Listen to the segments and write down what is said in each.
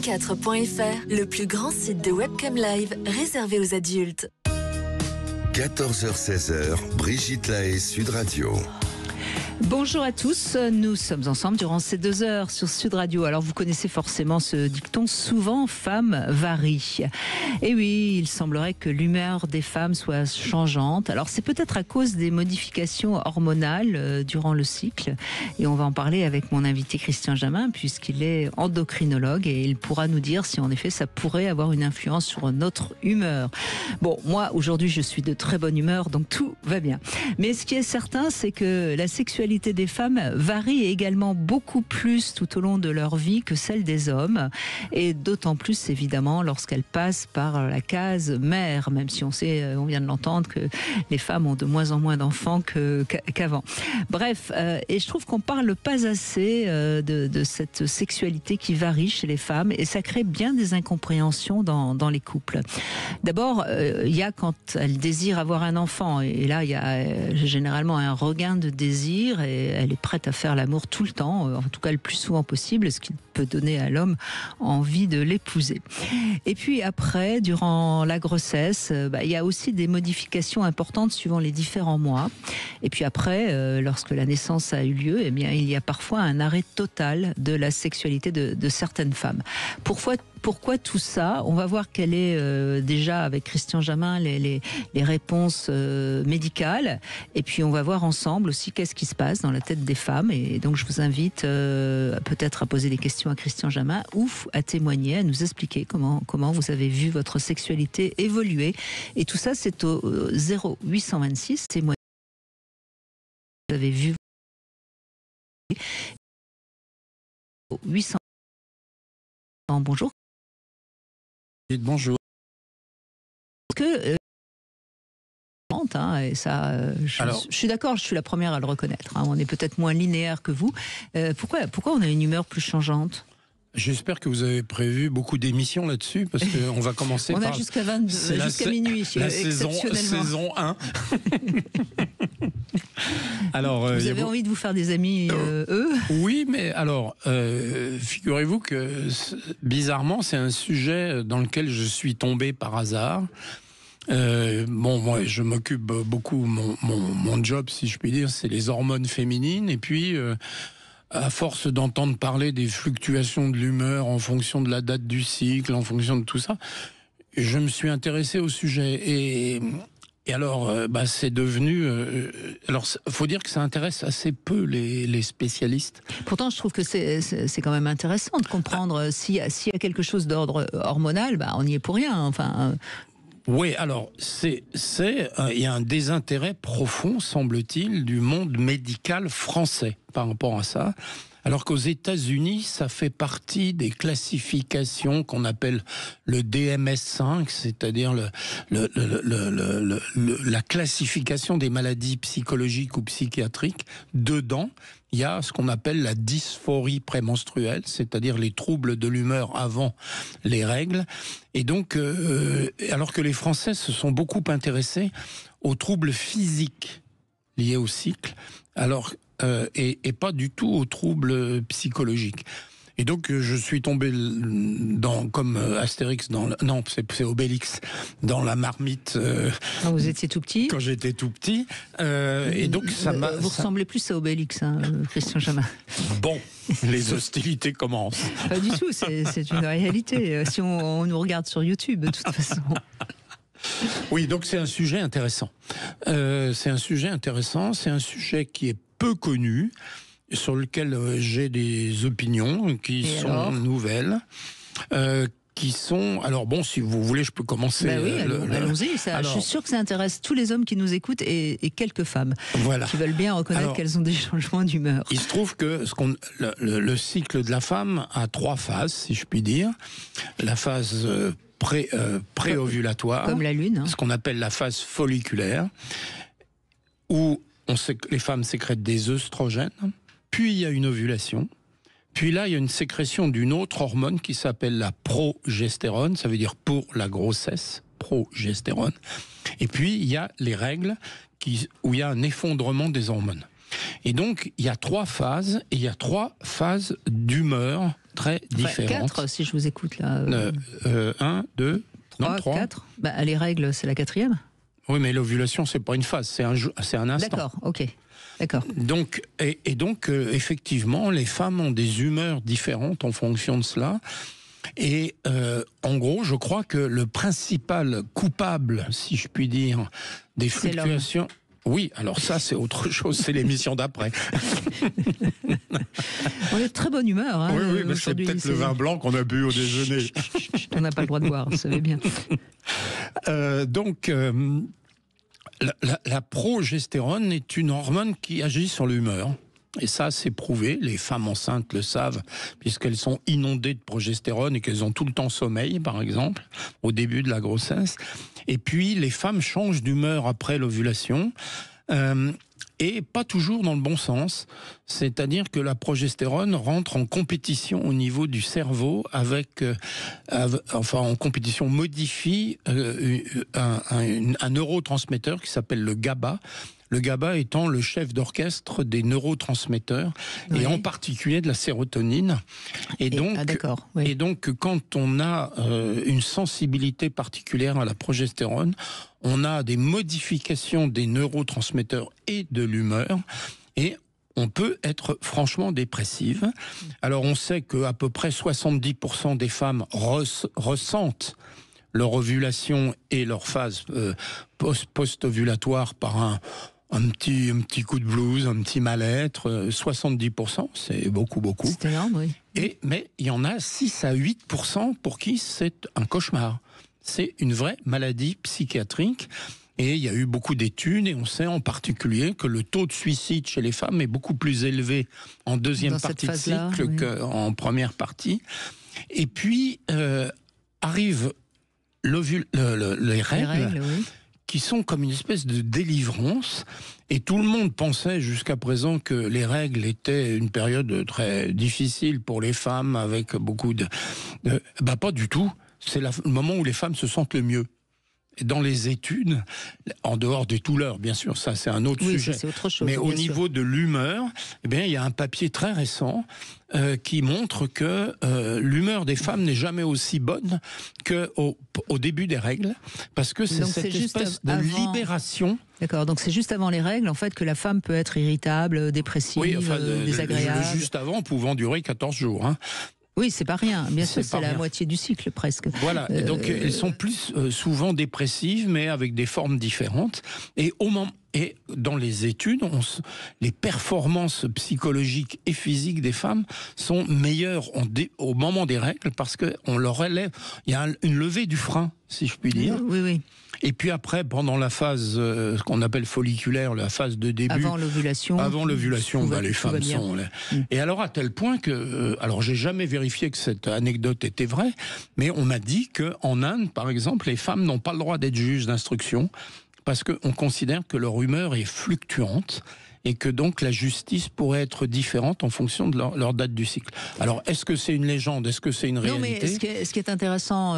France24.fr, le plus grand site de webcam live réservé aux adultes. 14h-16h, Brigitte Lahaie, Sud Radio. Bonjour à tous, nous sommes ensemble durant ces 2 heures sur Sud Radio. Alors vous connaissez forcément ce dicton, souvent femmes varient. Et oui, il semblerait que l'humeur des femmes soit changeante. Alors c'est peut-être à cause des modifications hormonales durant le cycle. Et on va en parler avec mon invité Christian Jamin, puisqu'il est endocrinologue et il pourra nous dire si en effet ça pourrait avoir une influence sur notre humeur. Bon, moi aujourd'hui je suis de très bonne humeur, donc tout va bien. Mais ce qui est certain, c'est que la sexualité des femmes varie également beaucoup plus tout au long de leur vie que celle des hommes, et d'autant plus évidemment lorsqu'elles passent par la case mère, même si on sait, on vient de l'entendre, que les femmes ont de moins en moins d'enfants qu'avant. Bref, et je trouve qu'on parle pas assez de cette sexualité qui varie chez les femmes, et ça crée bien des incompréhensions dans les couples. D'abord, il y a quand elles désirent avoir un enfant, et là il y a généralement un regain de désir, et elle est prête à faire l'amour tout le temps, en tout cas le plus souvent possible, ce qui peut donner à l'homme envie de l'épouser. Et puis après, durant la grossesse, il y a aussi des modifications importantes suivant les différents mois. Et puis après, lorsque la naissance a eu lieu, eh bien, il y a parfois un arrêt total de la sexualité de certaines femmes. Pourquoi tout ça? On va voir quelle est déjà avec Christian Jamin les réponses médicales, et puis on va voir ensemble aussi qu'est-ce qui se passe dans la tête des femmes. Et donc je vous invite peut-être à poser des questions à Christian Jamin ou à témoigner, à nous expliquer comment vous avez vu votre sexualité évoluer. Et tout ça, c'est au 0826 témoigner. Vous avez vu 800. Bonjour. Bonjour. Que et ça, je suis d'accord, je suis la première à le reconnaître. On est peut-être moins linéaire que vous. Pourquoi on a une humeur plus changeante? J'espère que vous avez prévu beaucoup d'émissions là-dessus, parce qu'on va commencer on par... a jusqu'à minuit, la exceptionnellement. saison 1. Alors, vous avez envie de vous faire des amis, eux? Oui, mais alors, figurez-vous que, bizarrement, c'est un sujet dans lequel je suis tombé par hasard. Moi, je m'occupe beaucoup, mon job, si je puis dire, c'est les hormones féminines, et puis... à force d'entendre parler des fluctuations de l'humeur en fonction de la date du cycle, en fonction de tout ça, je me suis intéressé au sujet. Et alors, c'est devenu... alors, faut dire que ça intéresse assez peu les spécialistes. Pourtant, je trouve que c'est quand même intéressant de comprendre s'il y a quelque chose d'ordre hormonal, on n'y est pour rien. Enfin... Oui, alors, il y a un désintérêt profond, semble-t-il, du monde médical français par rapport à ça. Alors qu'aux États-Unis, ça fait partie des classifications qu'on appelle le DMS5, c'est-à-dire la classification des maladies psychologiques ou psychiatriques. Dedans, il y a ce qu'on appelle la dysphorie prémenstruelle, c'est-à-dire les troubles de l'humeur avant les règles. Et donc, alors que les Français se sont beaucoup intéressés aux troubles physiques liés au cycle, et pas du tout aux troubles psychologiques. Et donc je suis tombé comme Astérix c'est Obélix dans la marmite. Quand vous étiez tout petit. Quand j'étais tout petit. Et donc vous ressemblez plus à Obélix, Christian Jamin. Bon, les hostilités commencent. Pas du tout, c'est une réalité. Si on nous regarde sur YouTube, de toute façon. Oui, donc c'est un sujet intéressant. C'est un sujet qui est peu connu, sur lequel j'ai des opinions qui sont nouvelles, qui sont... Alors bon, si vous voulez, je peux commencer. Allons-y. Je suis sûre que ça intéresse tous les hommes qui nous écoutent et quelques femmes qui veulent bien reconnaître qu'elles ont des changements d'humeur. Il se trouve que le cycle de la femme a 3 phases, si je puis dire. La phase préovulatoire, comme la lune, ce qu'on appelle la phase folliculaire, où on sait que les femmes sécrètent des œstrogènes, puis il y a une ovulation, puis là il y a une sécrétion d'une autre hormone qui s'appelle la progestérone, ça veut dire pour la grossesse, progestérone, et puis il y a les règles où il y a un effondrement des hormones. Et donc il y a 3 phases, et il y a 3 phases d'humeur très différentes. 4, si je vous écoute là. 1, 2, 3, 4. Les règles, c'est la 4e. Oui, mais l'ovulation, c'est pas une phase, c'est un instant. D'accord, ok. D'accord. Donc, effectivement, les femmes ont des humeurs différentes en fonction de cela. Et en gros, je crois que le principal coupable, si je puis dire, des fluctuations... Oui, alors ça, c'est autre chose, c'est l'émission d'après. On est de très bonne humeur. Hein, oui, mais c'est peut-être le vin blanc qu'on a bu au déjeuner. On n'a pas le droit de boire, vous savez bien. La progestérone est une hormone qui agit sur l'humeur. Et ça, c'est prouvé. Les femmes enceintes le savent, puisqu'elles sont inondées de progestérone et qu'elles ont tout le temps sommeil, par exemple, au début de la grossesse. Et puis, les femmes changent d'humeur après l'ovulation. Et pas toujours dans le bon sens. C'est-à-dire que la progestérone rentre en compétition au niveau du cerveau en compétition modifie un neurotransmetteur qui s'appelle le GABA. Le GABA étant le chef d'orchestre des neurotransmetteurs, et en particulier de la sérotonine. Et donc, quand on a une sensibilité particulière à la progestérone, on a des modifications des neurotransmetteurs et de l'humeur, et on peut être franchement dépressive. Alors on sait qu'à peu près 70% des femmes ressentent leur ovulation et leur phase post-ovulatoire par un petit coup de blues, un petit mal-être. 70%, c'est beaucoup. C'est énorme, oui. Mais il y en a 6 à 8% pour qui c'est un cauchemar. C'est une vraie maladie psychiatrique. Et il y a eu beaucoup d'études, et on sait en particulier que le taux de suicide chez les femmes est beaucoup plus élevé en deuxième partie de cycle qu'en première partie. Et puis, arrivent les règles, qui sont comme une espèce de délivrance. Et tout le monde pensait jusqu'à présent que les règles étaient une période très difficile pour les femmes, avec beaucoup de... pas du tout. C'est le moment où les femmes se sentent le mieux. Et dans les études, en dehors des douleurs, bien sûr, ça c'est un autre sujet. Ça, c'est autre chose, mais au niveau de l'humeur, il y a un papier très récent qui montre que l'humeur des femmes n'est jamais aussi bonne qu'au début des règles, parce que c'est cette espèce de libération. D'accord, donc c'est juste avant les règles, en fait, que la femme peut être irritable, dépressive, désagréable. Juste avant, pouvant durer 14 jours. Oui, c'est pas rien. Bien sûr, c'est la moitié du cycle, presque. Voilà. Et donc, elles sont plus souvent dépressives, mais avec des formes différentes. Et dans les études, les performances psychologiques et physiques des femmes sont meilleures au moment des règles, parce qu'on leur élève. Il y a une levée du frein, si je puis dire. Oui. Et puis après, pendant la phase ce qu'on appelle folliculaire, la phase de début... Avant l'ovulation, les femmes sont... Et alors, à tel point que... alors, j'ai jamais vérifié que cette anecdote était vraie, mais on m'a dit qu'en Inde, par exemple, les femmes n'ont pas le droit d'être juges d'instruction, parce qu'on considère que leur humeur est fluctuante, et que donc la justice pourrait être différente en fonction de leur date du cycle. Alors, est-ce que c'est une légende? Est-ce que c'est une réalité? Non, mais ce qui est intéressant,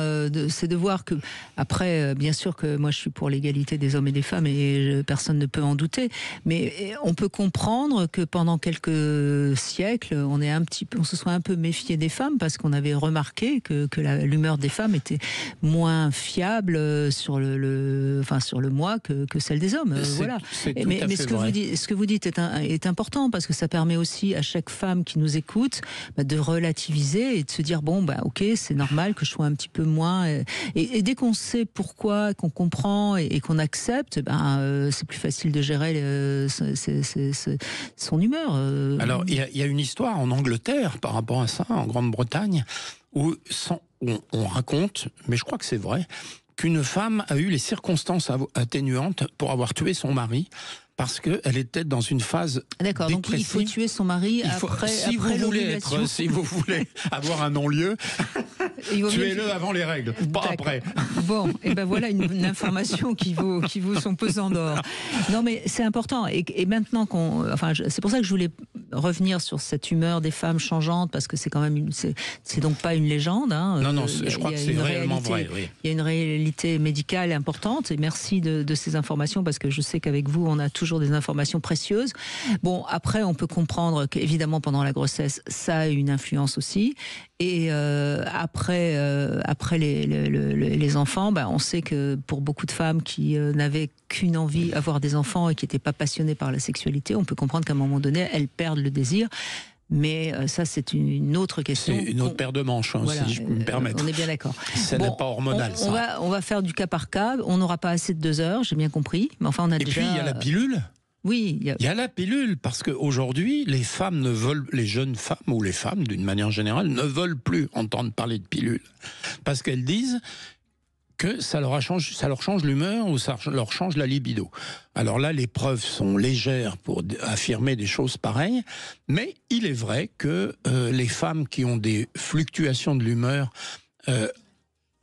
c'est de voir que, après, bien sûr que moi je suis pour l'égalité des hommes et des femmes, et personne ne peut en douter, mais on peut comprendre que pendant quelques siècles, on se soit un peu méfié des femmes, parce qu'on avait remarqué que l'humeur des femmes était moins fiable sur le mois que celle des hommes. Voilà. Mais ce que vous dites est important, parce que ça permet aussi à chaque femme qui nous écoute de relativiser et de se dire ok, c'est normal que je sois un petit peu moins, et dès qu'on sait pourquoi, qu'on comprend et qu'on accepte, c'est plus facile de gérer son humeur. Alors il y a une histoire en Angleterre par rapport à ça, en Grande-Bretagne, où on raconte, mais je crois que c'est vrai, qu'une femme a eu les circonstances atténuantes pour avoir tué son mari, parce qu'elle était dans une phase D'accord, dépressive. Donc il faut tuer son mari si vous voulez avoir un non-lieu, tuez-le avant les règles, pas après. Bon, et voilà une information qui vaut son pesant d'or. Non, mais c'est important. Et maintenant c'est pour ça que je voulais revenir sur cette humeur des femmes changeantes, parce que c'est quand même c'est donc pas une légende. Hein. Non, je crois que c'est réellement vrai. Oui. Il y a une réalité médicale importante, et merci de ces informations, parce que je sais qu'avec vous, on a toujours des informations précieuses. Bon, après, on peut comprendre qu'évidemment, pendant la grossesse, ça a une influence aussi. Et après les enfants, on sait que pour beaucoup de femmes qui n'avaient qu'une envie, avoir des enfants, et qui n'étaient pas passionnées par la sexualité, on peut comprendre qu'à un moment donné, elles perdent le désir. Mais ça, c'est une autre question. C'est une autre paire de manches, voilà, si je peux me permettre. On est bien d'accord. Ça n'est pas hormonal, on va faire du cas par cas. On n'aura pas assez de 2 heures, j'ai bien compris. Mais enfin, on a déjà... puis, il y a la pilule. Oui, il y a la pilule, parce qu'aujourd'hui, les jeunes femmes, ou les femmes d'une manière générale, ne veulent plus entendre parler de pilule. Parce qu'elles disent que ça leur change l'humeur, ou ça leur change la libido. Alors là, les preuves sont légères pour affirmer des choses pareilles, mais il est vrai que les femmes qui ont des fluctuations de l'humeur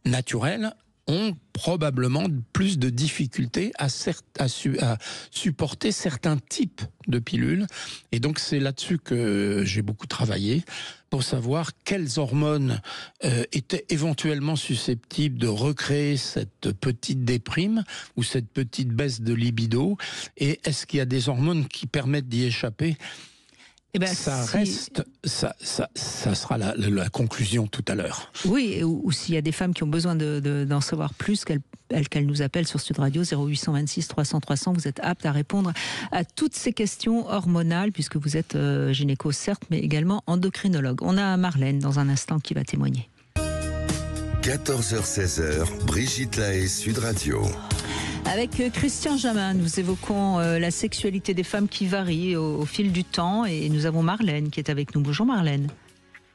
naturelles ont probablement plus de difficultés à supporter certains types de pilules. Et donc c'est là-dessus que j'ai beaucoup travaillé, pour savoir quelles hormones étaient éventuellement susceptibles de recréer cette petite déprime ou cette petite baisse de libido, et est-ce qu'il y a des hormones qui permettent d'y échapper. Ça sera la conclusion tout à l'heure. Oui, ou s'il y a des femmes qui ont besoin d'en savoir plus, qu'elles nous appellent sur Sud Radio 0826 300 300. Vous êtes apte à répondre à toutes ces questions hormonales, puisque vous êtes gynéco, certes, mais également endocrinologue. On a Marlène dans un instant qui va témoigner. 14h-16h, Brigitte Lahaie, Sud Radio. Avec Christian Jamin, nous évoquons la sexualité des femmes qui varie au fil du temps, et nous avons Marlène qui est avec nous. Bonjour Marlène.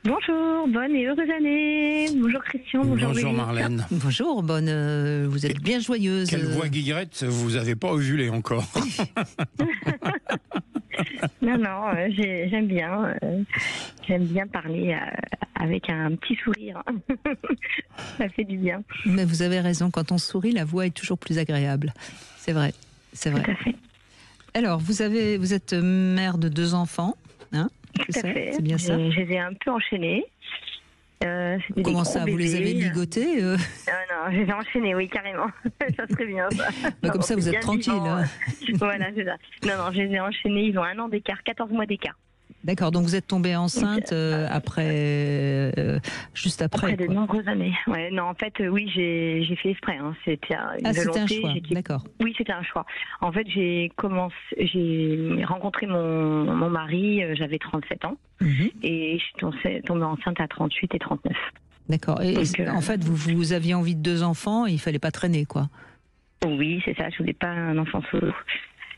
Bonjour, bonne et heureuse année. Bonjour Christian, bonjour Marlène. Bonjour, vous êtes bien joyeuse. Quelle voix guillerette, vous n'avez pas ovulé encore. Non, j'aime bien parler avec un petit sourire. Ça fait du bien. Mais vous avez raison, quand on sourit, la voix est toujours plus agréable. C'est vrai. Tout à fait. Alors, vous êtes mère de 2 enfants, hein? Tout à fait. C'est bien ça. Je les ai un peu enchaînés. Comment ça, vous les avez ligotés Non, je les ai enchaînés, oui, carrément. Ça serait bien, ça. Comme ça, vous êtes tranquille. Hein. Voilà, c'est ça. Non, je les ai enchaînés, ils ont 1 an d'écart, 14 mois d'écart. D'accord, donc vous êtes tombée enceinte juste après. Après de nombreuses années. Ouais, non, en fait, oui, j'ai fait exprès. Hein. C'était une volonté. C'était un choix, d'accord. Oui, c'était un choix. En fait, j'ai rencontré mon mari, j'avais 37 ans, et je suis tombée enceinte à 38 et 39. D'accord, et en fait, vous aviez envie de 2 enfants, et il fallait pas traîner, quoi. Oui, c'est ça, je voulais pas un enfant solo.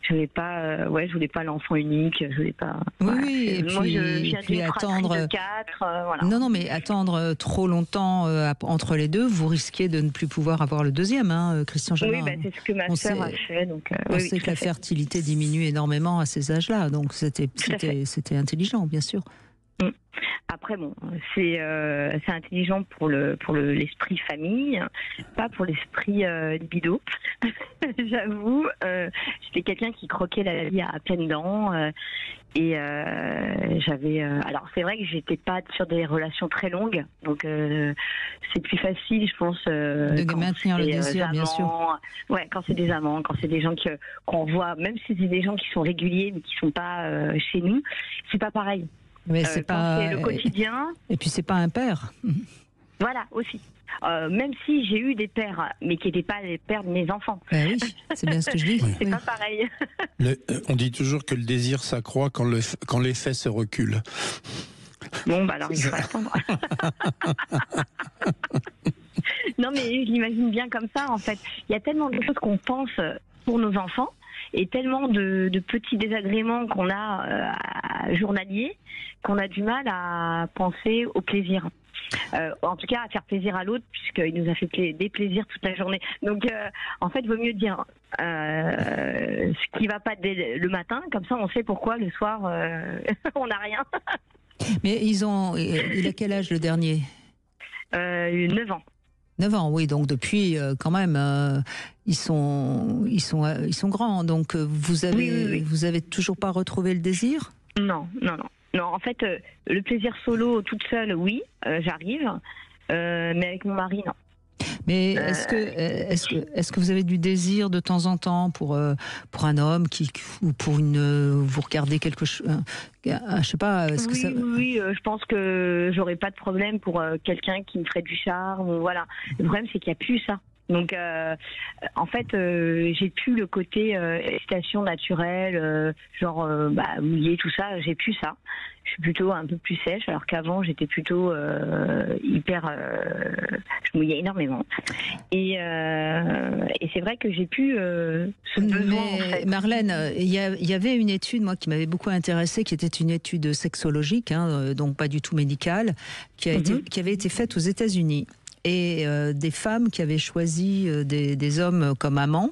Je voulais pas l'enfant unique, je voulais pas. Oui, et moi, puis attendre. De 4, voilà. Non, mais attendre trop longtemps entre les deux, vous risquez de ne plus pouvoir avoir le deuxième, hein, Christian Jamin. Oui, c'est ce que ma sœur a fait. Donc, on sait que la fertilité diminue énormément à ces âges-là, donc c'était intelligent, bien sûr. Après, bon, c'est intelligent pour l'esprit famille, pas pour l'esprit libido. J'avoue, j'étais quelqu'un qui croquait la vie à pleines dents, et j'avais. Alors, c'est vrai que j'étais pas sur des relations très longues, donc c'est plus facile, je pense. De maintenir le désir, amants, bien sûr. Ouais, quand c'est des amants, quand c'est des gens qu'on voit, même si c'est des gens qui sont réguliers mais qui sont pas chez nous, c'est pas pareil. Mais c'est pas le quotidien. Et puis c'est pas un père. Voilà aussi. Même si j'ai eu des pères, mais qui n'étaient pas les pères de mes enfants. Oui, c'est bien ce que je dis. C'est pas pareil. On dit toujours que le désir s'accroît quand les faits se reculent. Bon, alors il faut attendre. Non, mais je l'imagine bien comme ça, en fait. Il y a tellement de choses qu'on pense pour nos enfants, et tellement de petits désagréments qu'on a journaliers, qu'on a du mal à penser au plaisir. En tout cas, à faire plaisir à l'autre, puisqu'il nous a fait des plaisirs toute la journée. Donc, en fait, il vaut mieux dire ce qui ne va pas dès le matin, comme ça on sait pourquoi le soir, on n'a rien. Mais il a quel âge le dernier? 9 ans. 9 ans, oui, donc depuis, quand même, ils sont grands. Donc, vous avez toujours pas retrouvé le désir? Non, non, non. Non, en fait, le plaisir solo toute seule, oui, j'arrive, mais avec mon mari, non. Mais est-ce que vous avez du désir de temps en temps pour un homme ou pour vous regardez quelque chose, je sais pas, Oui, je pense que j'aurais pas de problème pour quelqu'un qui me ferait du charme, ou voilà. Le problème, c'est qu'il n'y a plus ça. Donc, en fait, j'ai plus le côté excitation naturelle, mouiller, tout ça. J'ai plus ça. Je suis plutôt un peu plus sèche, alors qu'avant, j'étais plutôt hyper. Je mouillais énormément. Et c'est vrai que j'ai plus ce besoin. Mais en fait. Marlène, il y avait une étude, moi, qui m'avait beaucoup intéressée, qui était une étude sexologique, donc pas du tout médicale, qui avait été faite aux États-Unis. Et des femmes qui avaient choisi des hommes comme amants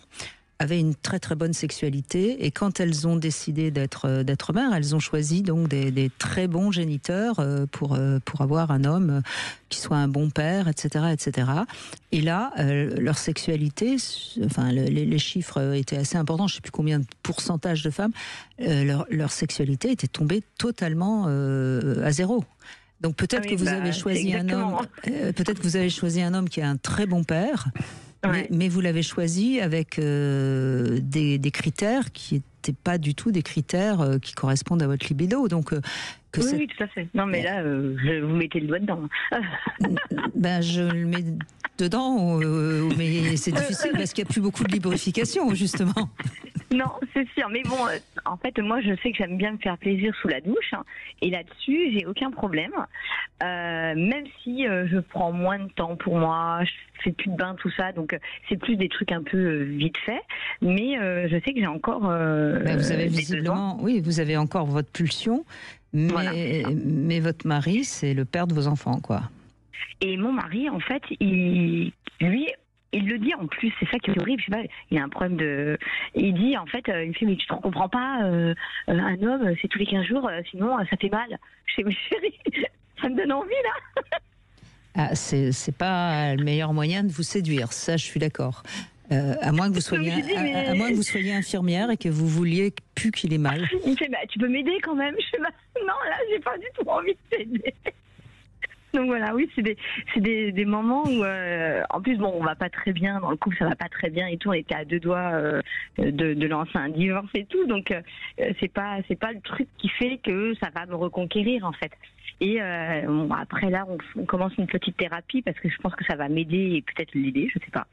avaient une très très bonne sexualité, et quand elles ont décidé d'être mères, elles ont choisi donc des très bons géniteurs pour avoir un homme qui soit un bon père, etc., etc. Et là, leur sexualité, enfin les chiffres étaient assez importants, je ne sais plus combien de pourcentage de femmes, leur sexualité était tombée totalement à zéro. Donc peut-être que vous avez choisi un homme. Peut-être que vous avez choisi un homme qui a un très bon père, mais vous l'avez choisi avec des critères qui n'étaient pas du tout des critères qui correspondent à votre libido. Donc oui, tout à fait. Non, mais là, vous mettez le doigt dedans. Je le mets dedans, mais c'est difficile parce qu'il n'y a plus beaucoup de lubrification, justement. Non, c'est sûr. Mais bon, en fait, moi, je sais que j'aime bien me faire plaisir sous la douche. Et là-dessus, j'ai aucun problème. Même si je prends moins de temps pour moi, je fais plus de bain, tout ça. Donc, c'est plus des trucs un peu vite fait. Mais je sais que j'ai encore. Vous avez visiblement, oui, vous avez encore votre pulsion. Mais votre mari, c'est le père de vos enfants, quoi. Et mon mari, en fait, il le dit en plus, c'est ça qui est horrible, je sais pas, il a un problème de... Il dit, en fait, il me fait, mais tu te comprends pas, un homme, c'est tous les 15 jours, sinon ça fait mal. Je sais, mais chérie, ça me donne envie, là. C'est pas le meilleur moyen de vous séduire, ça je suis d'accord. À moins que vous soyez infirmière et que vous vouliez plus qu'il ait mal. Il me fait, tu peux m'aider quand même. Je fais, non, là, j'ai pas du tout envie de t'aider. Donc voilà, oui, c'est des moments où, en plus, bon, on va pas très bien dans le couple, ça va pas très bien et tout. On était à 2 doigts de lancer un divorce et tout, donc c'est pas le truc qui fait que ça va me reconquérir en fait. Et après là, on commence une petite thérapie parce que je pense que ça va m'aider et peut-être l'aider, je sais pas.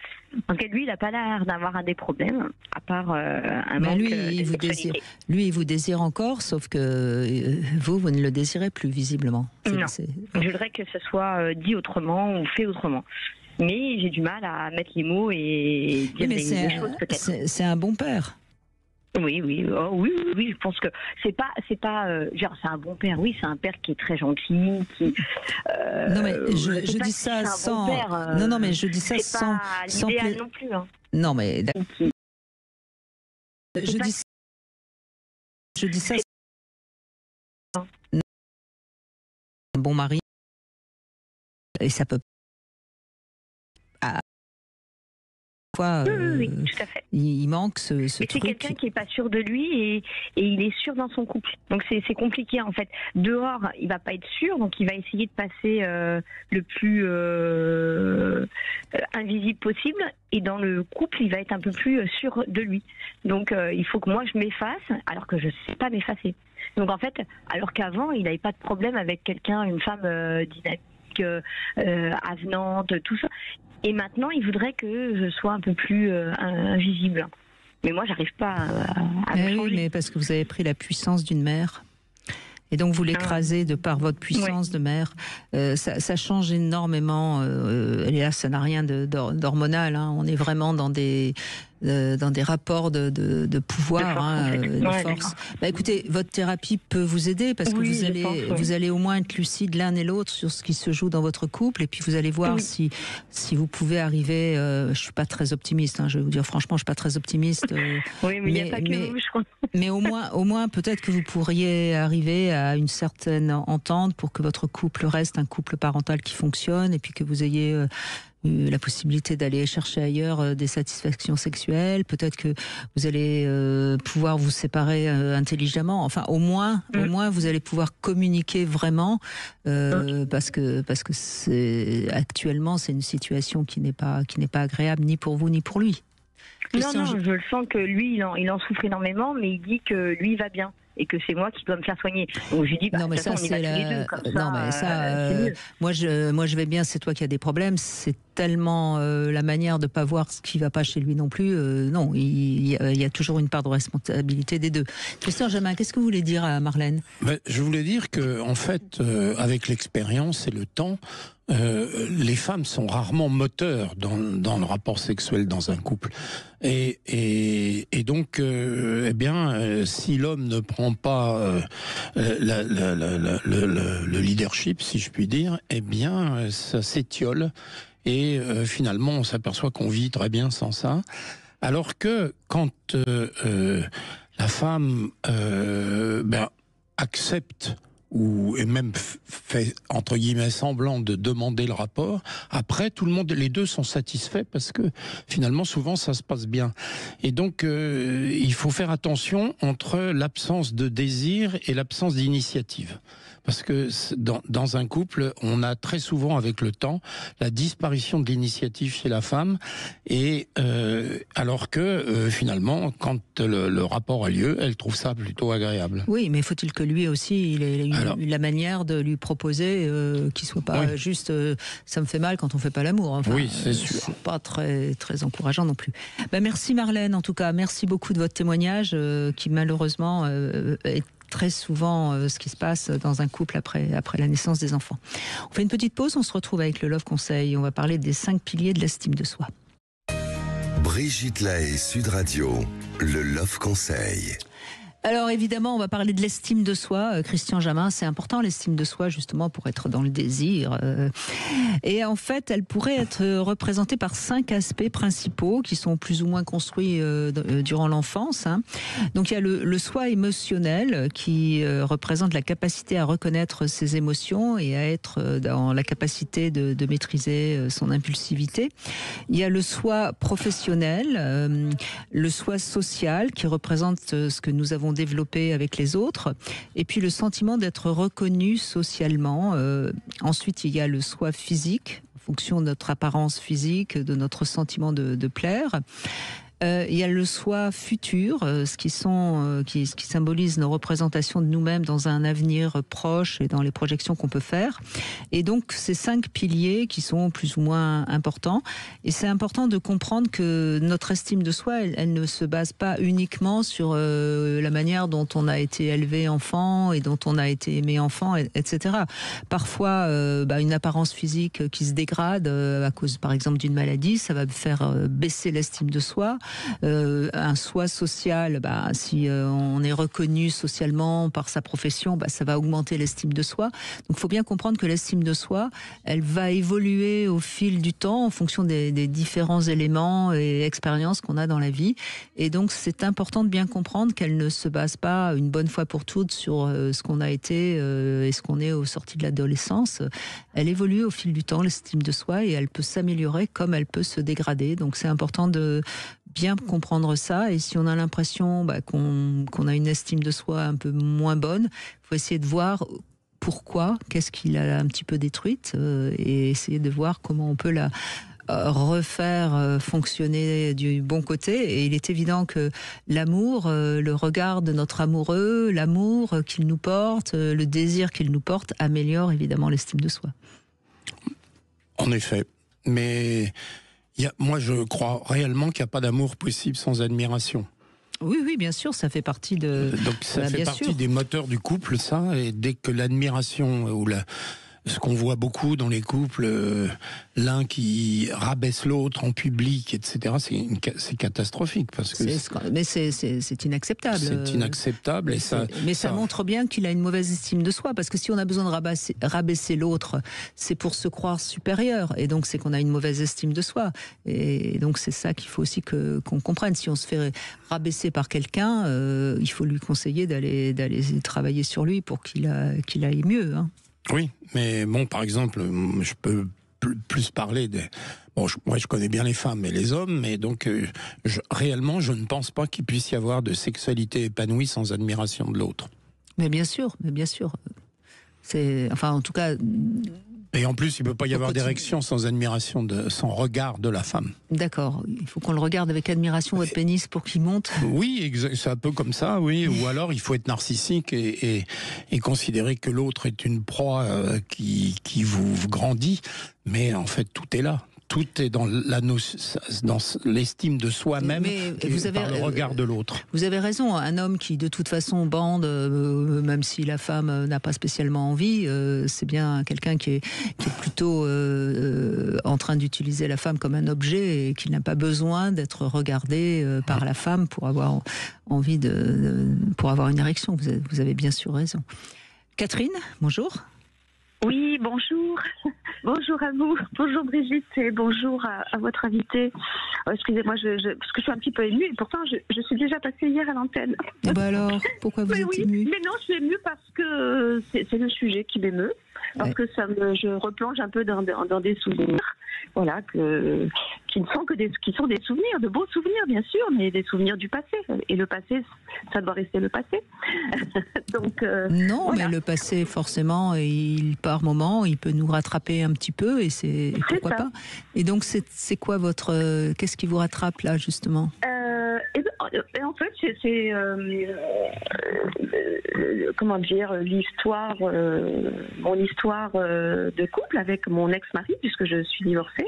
Donc lui, il a pas l'air d'avoir des problèmes, à part un manque de sexualité. Lui, il vous désire encore, sauf que vous ne le désirez plus visiblement. Non, je voudrais que ce soit dit autrement ou fait autrement. Mais j'ai du mal à mettre les mots et dire des choses peut-être. C'est un bon père. Oui, je pense que c'est pas genre c'est un bon père. Oui, c'est un père qui est très gentil, qui. Non mais je dis ça sans. Bon père, non mais je dis ça sans. C'est pas l'idéal non plus. Hein. Non mais. Je dis ça. Un bon mari et ça peut. Oui, tout à fait. Il manque ce truc. C'est quelqu'un qui est pas sûr de lui et il est sûr dans son couple. Donc c'est compliqué en fait. Dehors, il va pas être sûr, donc il va essayer de passer le plus invisible possible. Et dans le couple, il va être un peu plus sûr de lui. Donc il faut que moi je m'efface, alors que je sais pas m'effacer. Donc en fait, alors qu'avant, il n'avait pas de problème avec quelqu'un, une femme dynamique, avenante, tout ça. Et maintenant, il voudrait que je sois un peu plus invisible. Mais moi, j'arrive pas à me changer. Oui, mais parce que vous avez pris la puissance d'une mère. Et donc, vous l'écrasez de par votre puissance de mère. Ça change énormément. Et là, ça n'a rien d'hormonal. On est vraiment dans des rapports de pouvoir, de force. Écoutez, votre thérapie peut vous aider parce que vous allez au moins être lucide l'un et l'autre sur ce qui se joue dans votre couple, et puis vous allez voir si vous pouvez arriver. Je suis pas très optimiste, je vais vous dire franchement, je suis pas très optimiste. Oui, mais il n'y a pas que vous, je crois. Mais au moins, peut-être que vous pourriez arriver à une certaine entente pour que votre couple reste un couple parental qui fonctionne, et puis que vous ayez la possibilité d'aller chercher ailleurs des satisfactions sexuelles. Peut-être que vous allez pouvoir vous séparer intelligemment. Enfin, au moins, vous allez pouvoir communiquer vraiment, parce que actuellement, c'est une situation qui n'est pas agréable ni pour vous ni pour lui. Non, je le sens que lui, il en souffre énormément, mais il dit que lui, il va bien. Et que c'est moi qui dois me faire soigner. Donc je lui dis, non, mais ça, c'est moi je vais bien, c'est toi qui as des problèmes. C'est tellement la manière de pas voir ce qui va pas chez lui non plus. Non, il y a toujours une part de responsabilité des deux. Christian Jamin, qu'est-ce que vous voulez dire à Marlène ? Je voulais dire que, en fait, avec l'expérience et le temps, les femmes sont rarement moteurs dans le rapport sexuel dans un couple. Et donc, si l'homme ne prend pas le leadership, si je puis dire, ça s'étiole. Et finalement, on s'aperçoit qu'on vit très bien sans ça. Alors que quand la femme accepte et même fait, entre guillemets, semblant de demander le rapport, après, les deux sont satisfaits parce que finalement, souvent, ça se passe bien. Et donc, il faut faire attention entre l'absence de désir et l'absence d'initiative. Parce que dans un couple, on a très souvent, avec le temps, la disparition de l'initiative chez la femme, et alors que finalement, quand le rapport a lieu, elle trouve ça plutôt agréable. Oui, mais faut-il que lui aussi, il ait la manière de lui proposer qu'il soit pas juste ça me fait mal quand on fait pas l'amour. Enfin, oui, c'est sûr. C'est pas très très encourageant non plus. Merci Marlène, en tout cas, merci beaucoup de votre témoignage qui malheureusement est très souvent ce qui se passe dans un couple après la naissance des enfants. On fait une petite pause, on se retrouve avec le Love Conseil. On va parler des 5 piliers de l'estime de soi. Brigitte Lahaie, Sud Radio, le Love Conseil. Alors évidemment, on va parler de l'estime de soi. Christian Jamin, c'est important l'estime de soi justement pour être dans le désir. Et en fait, elle pourrait être représentée par 5 aspects principaux qui sont plus ou moins construits durant l'enfance. Donc il y a le soi émotionnel qui représente la capacité à reconnaître ses émotions et à être dans la capacité de maîtriser son impulsivité. Il y a le soi professionnel, le soi social qui représente ce que nous avons développé avec les autres, et puis le sentiment d'être reconnu socialement. Ensuite, il y a le soi physique, en fonction de notre apparence physique, de notre sentiment de plaire. Il y a le soi futur, ce qui symbolise nos représentations de nous-mêmes dans un avenir proche et dans les projections qu'on peut faire. Et donc, ces 5 piliers qui sont plus ou moins importants. Et c'est important de comprendre que notre estime de soi, elle ne se base pas uniquement sur la manière dont on a été élevé enfant et dont on a été aimé enfant, etc. Parfois, une apparence physique qui se dégrade à cause, par exemple, d'une maladie, ça va faire baisser l'estime de soi. Un soi social, si on est reconnu socialement par sa profession, ça va augmenter l'estime de soi. Donc il faut bien comprendre que l'estime de soi, elle va évoluer au fil du temps en fonction des différents éléments et expériences qu'on a dans la vie. Et donc c'est important de bien comprendre qu'elle ne se base pas une bonne fois pour toutes sur ce qu'on a été et ce qu'on est au sorti de l'adolescence. Elle évolue au fil du temps, l'estime de soi, et elle peut s'améliorer comme elle peut se dégrader. Donc c'est important de bien comprendre ça, et si on a l'impression qu'on a une estime de soi un peu moins bonne, il faut essayer de voir pourquoi, qu'est-ce qui l'a un petit peu détruite, et essayer de voir comment on peut la refaire fonctionner du bon côté. Et il est évident que l'amour, le regard de notre amoureux, l'amour qu'il nous porte, le désir qu'il nous porte, améliore évidemment l'estime de soi. En effet, mais moi, je crois réellement qu'il n'y a pas d'amour possible sans admiration. Oui, bien sûr, ça fait partie de... Donc ça fait partie des moteurs du couple, ça, et dès que l'admiration ou ce qu'on voit beaucoup dans les couples, l'un qui rabaisse l'autre en public, etc., c'est catastrophique. Parce que mais c'est inacceptable. C'est inacceptable. Mais ça montre bien qu'il a une mauvaise estime de soi, parce que si on a besoin de rabaisser l'autre, c'est pour se croire supérieur, et donc c'est qu'on a une mauvaise estime de soi. Et donc c'est ça qu'il faut aussi qu'on comprenne. Si on se fait rabaisser par quelqu'un, il faut lui conseiller d'aller travailler sur lui pour qu'il aille mieux. Oui, mais bon, par exemple, je peux plus parler des... Bon, moi, je connais bien les femmes et les hommes, mais donc, réellement, je ne pense pas qu'il puisse y avoir de sexualité épanouie sans admiration de l'autre. Mais bien sûr. C'est, enfin, en tout cas... Et en plus, il ne peut pas y avoir d'érection sans admiration, sans regard de la femme. D'accord. Il faut qu'on le regarde avec admiration, votre pénis, pour qu'il monte. Oui, c'est un peu comme ça, oui. Ou alors, il faut être narcissique et considérer que l'autre est une proie qui vous grandit. Mais en fait, tout est là. Tout est dans l'estime de soi-même par le regard de l'autre. Vous avez raison, un homme qui de toute façon bande, même si la femme n'a pas spécialement envie, c'est bien quelqu'un qui est plutôt en train d'utiliser la femme comme un objet et qui n'a pas besoin d'être regardé par la femme pour avoir envie pour avoir une érection. Vous avez bien sûr raison. Catherine, bonjour. Oui, bonjour. Bonjour à vous. Bonjour Brigitte et bonjour à votre invité. Excusez-moi, parce que je suis un petit peu émue et pourtant je suis déjà passée hier à l'antenne. Et bah alors, pourquoi vous êtes émue? Mais non, je suis émue parce que c'est le sujet qui m'émeut. Parce que je replonge un peu dans des souvenirs, voilà, qui sont des souvenirs, de beaux souvenirs bien sûr, mais des souvenirs du passé. Et le passé, ça doit rester le passé. Donc non, voilà. Mais le passé forcément, par moment, il peut nous rattraper un petit peu et pourquoi pas. Et donc c'est quoi qu'est-ce qui vous rattrape là justement? Et en fait, c'est comment dire, mon histoire de couple avec mon ex-mari, puisque je suis divorcée.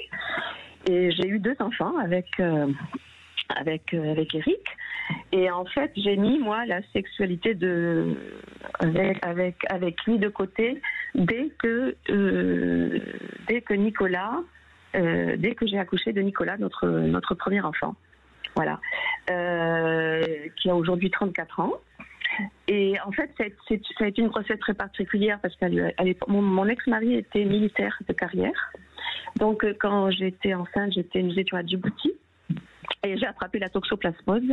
Et j'ai eu 2 enfants avec Eric. Et en fait, j'ai mis, moi, la sexualité avec lui de côté dès que Nicolas, dès que j'ai accouché de Nicolas, notre premier enfant. Voilà. Qui a aujourd'hui 34 ans. Et en fait, ça a été une grossesse très particulière parce que mon ex-mari était militaire de carrière. Donc, quand j'étais enceinte, nous étions à Djibouti. Et j'ai attrapé la toxoplasmose.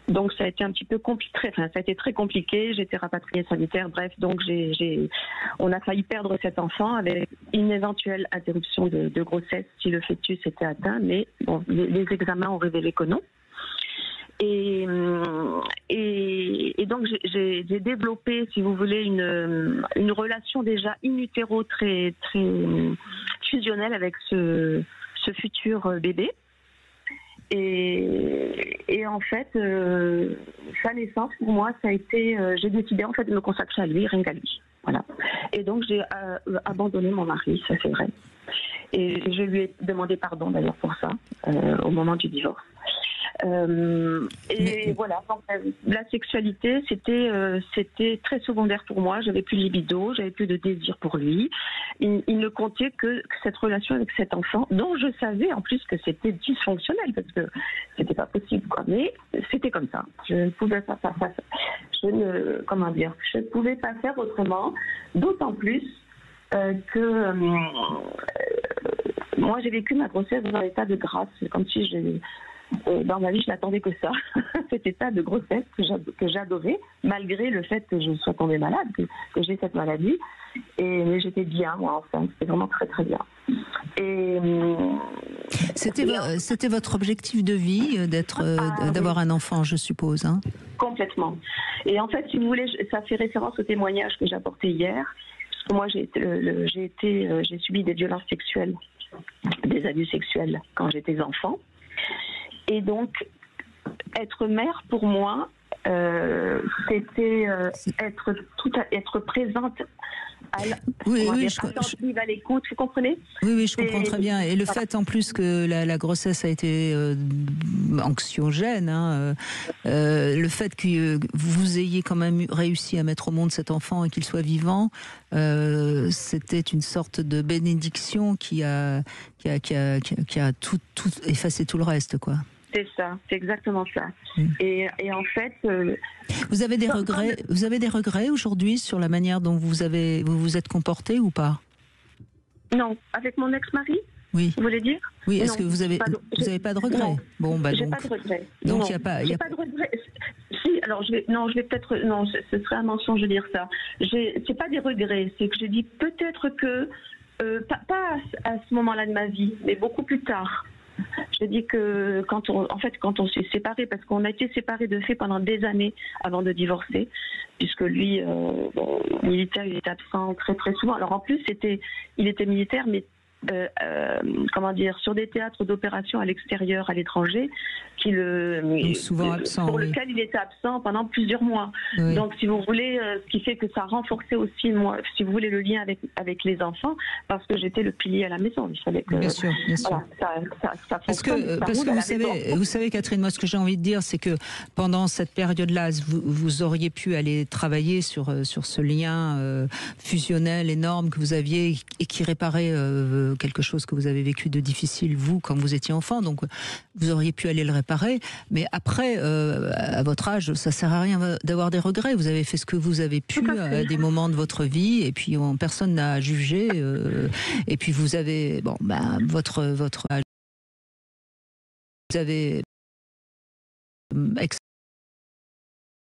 Donc, ça a été un petit peu compliqué. Enfin, ça a été très compliqué. J'ai été rapatriée sanitaire. Bref, donc on a failli perdre cet enfant avec une éventuelle interruption de grossesse si le fœtus était atteint. Mais bon, les examens ont révélé que non. Et donc j'ai développé, si vous voulez, une relation déjà in utero très très fusionnelle avec ce futur bébé. Et en fait, sa naissance pour moi, ça a été, j'ai décidé en fait de me consacrer à lui, rien qu'à lui. Voilà. Et donc j'ai abandonné mon mari, ça c'est vrai. Et je lui ai demandé pardon d'ailleurs pour ça au moment du divorce. Voilà, donc, la sexualité c'était très secondaire pour moi. J'avais plus de libido, j'avais plus de désir pour lui. Il ne comptait que cette relation avec cet enfant dont je savais en plus que c'était dysfonctionnel parce que c'était pas possible quoi. Mais c'était comme ça. Je ne pouvais pas faire ça. Je ne pouvais pas faire autrement. D'autant plus que moi j'ai vécu ma grossesse dans un état de grâce. C'est comme si dans ma vie, je n'attendais que ça, cet état de grossesse que j'adorais, malgré le fait que je sois tombée malade, que j'ai cette maladie. Mais j'étais bien, moi, enfin, c'était vraiment très très bien. C'était votre objectif de vie, d'avoir un enfant, je suppose, hein? Complètement. Et en fait, si vous voulez, ça fait référence au témoignage que j'ai apporté hier, parce que moi, j'ai subi des violences sexuelles, des abus sexuels quand j'étais enfant. Et donc, être mère pour moi, c'était être présente, attentive à l'écoute, vous comprenez? Oui, je comprends très bien. Et le fait en plus que la grossesse a été anxiogène, hein, le fait que vous ayez quand même réussi à mettre au monde cet enfant et qu'il soit vivant, c'était une sorte de bénédiction qui a tout effacé tout le reste, quoi. C'est ça, c'est exactement ça. Et en fait, vous avez des regrets. Vous avez des regrets aujourd'hui sur la manière dont vous vous êtes comporté ou pas? Non, avec mon ex-mari. Oui. Vous voulez dire? Oui. Est-ce que vous avez pas de regrets? Non. Bon, bah j'ai donc. Pas de regrets. Donc il n'y a pas de regrets. Si, alors je vais peut-être, non, ce serait un mensonge de dire ça. C'est pas des regrets, c'est que je dis peut-être que Pas à ce moment-là de ma vie, mais beaucoup plus tard. Je dis que quand on s'est séparés, parce qu'on a été séparés de fait pendant des années avant de divorcer, puisque lui, militaire, il était absent très très souvent. Alors en plus, il était militaire, mais sur des théâtres d'opération à l'extérieur, à l'étranger, souvent absent, pour lequel il était absent pendant plusieurs mois. Oui. Donc, si vous voulez, ce qui fait que ça renforçait aussi, moi, si vous voulez, le lien avec les enfants, parce que j'étais le pilier à la maison. Il fallait que, bien sûr. ça Parce que vous savez, Catherine, moi, ce que j'ai envie de dire, c'est que pendant cette période-là, vous auriez pu aller travailler sur ce lien fusionnel énorme que vous aviez et qui réparait quelque chose que vous avez vécu de difficile, vous, quand vous étiez enfant. Donc, vous auriez pu aller le réparer. Mais après, à votre âge, ça sert à rien d'avoir des regrets. Vous avez fait ce que vous avez pu à des moments de votre vie, et puis personne n'a jugé. Et puis vous avez, votre âge, vous avez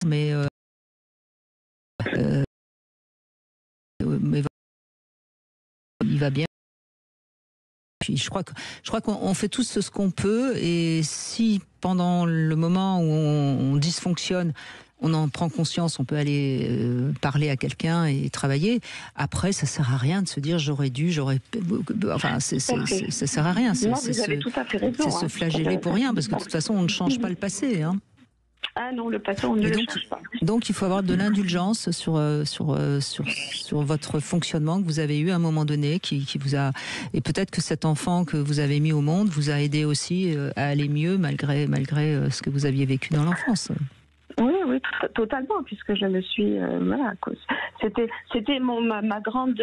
mais il va bien. Puis je crois qu'on fait tous ce qu'on peut, et si pendant le moment où on dysfonctionne, on en prend conscience, on peut aller parler à quelqu'un et travailler. Après, ça sert à rien de se dire ça sert à rien. Vous avez tout à fait raison. C'est se flageller pour rien, parce que de toute façon, on ne change pas le passé. Hein. Ah non, le passé, on ne le change pas. Donc il faut avoir de l'indulgence sur votre fonctionnement que vous avez eu à un moment donné, qui vous a, et peut-être que cet enfant que vous avez mis au monde vous a aidé aussi à aller mieux malgré ce que vous aviez vécu dans l'enfance. Oui, totalement, puisque je me suis c'était ma grande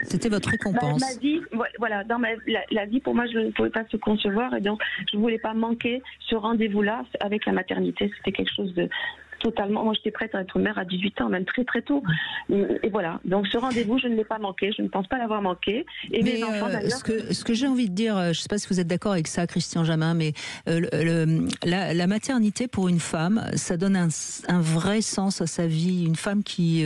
c'était votre récompense. Ma vie, voilà, dans la vie, pour moi, je ne pouvais pas se concevoir, et donc je voulais pas manquer ce rendez-vous-là avec la maternité. C'était quelque chose de totalement. Moi, j'étais prête à être mère à 18 ans, même très très tôt. Et voilà. Donc ce rendez-vous, je ne l'ai pas manqué. Je ne pense pas l'avoir manqué. Et mes enfants, d'ailleurs. Ce que j'ai envie de dire, je ne sais pas si vous êtes d'accord avec ça, Christian Jamin, mais la maternité pour une femme, ça donne un vrai sens à sa vie. Une femme qui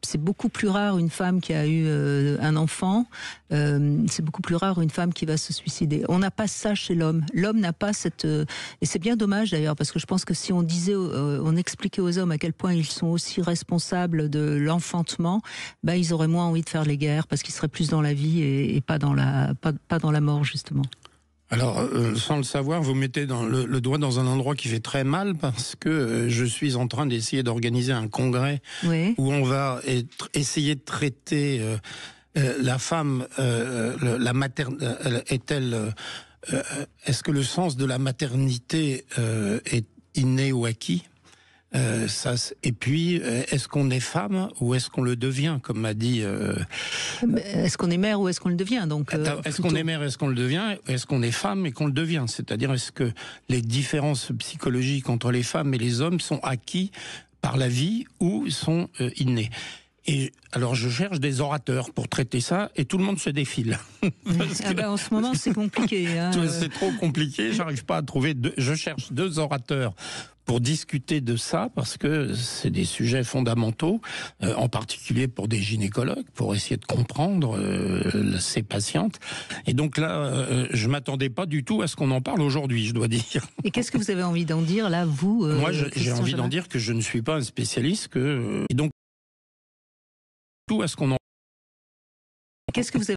c'est beaucoup plus rare une femme qui a eu un enfant. C'est beaucoup plus rare une femme qui va se suicider. On n'a pas ça chez l'homme. L'homme n'a pas cette... et c'est bien dommage d'ailleurs, parce que je pense que si on disait, on expliquait aux hommes à quel point ils sont aussi responsables de l'enfantement, ils auraient moins envie de faire les guerres, parce qu'ils seraient plus dans la vie et pas dans la mort, justement. Alors, sans le savoir, vous mettez le doigt dans un endroit qui fait très mal, parce que je suis en train d'essayer d'organiser un congrès où on va essayer de traiter la femme, la maternité. Est-ce que le sens de la maternité est inné ou acquis ? Et puis, est-ce qu'on est femme ou est-ce qu'on le devient, comme m'a dit... Est-ce qu'on est mère ou est-ce qu'on le devient, donc, est-ce qu'on est mère, est-ce qu'on le devient, est-ce qu'on est femme et qu'on le devient? C'est-à-dire, est-ce que les différences psychologiques entre les femmes et les hommes sont acquis par la vie ou sont innées? Et alors je cherche des orateurs pour traiter ça, et tout le monde se défile. En ce moment c'est compliqué. Hein, c'est trop compliqué, j'arrive pas à trouver... Je cherche 2 orateurs pour discuter de ça, parce que c'est des sujets fondamentaux, en particulier pour des gynécologues, pour essayer de comprendre ces patientes. Et donc là, je m'attendais pas du tout à ce qu'on en parle aujourd'hui, je dois dire. Et qu'est-ce que vous avez envie d'en dire, là, vous Moi, j'ai envie d'en dire que je ne suis pas un spécialiste, et donc tout à ce qu'on en... Qu'est-ce que vous avez...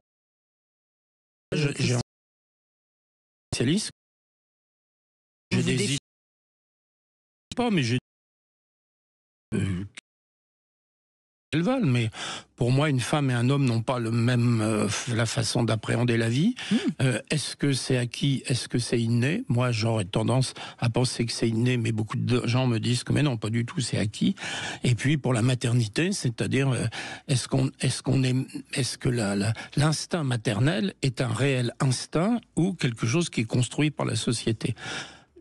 J'ai un spécialiste. J'ai des idées. Pas, mais j'ai... Elles valent, mais pour moi, une femme et un homme n'ont pas la façon d'appréhender la vie. Est-ce que c'est acquis? Est-ce que c'est inné? Moi, j'aurais tendance à penser que c'est inné, mais beaucoup de gens me disent que mais non, pas du tout, c'est acquis. Et puis pour la maternité, c'est-à-dire est-ce que l'instinct maternel est un réel instinct ou quelque chose qui est construit par la société?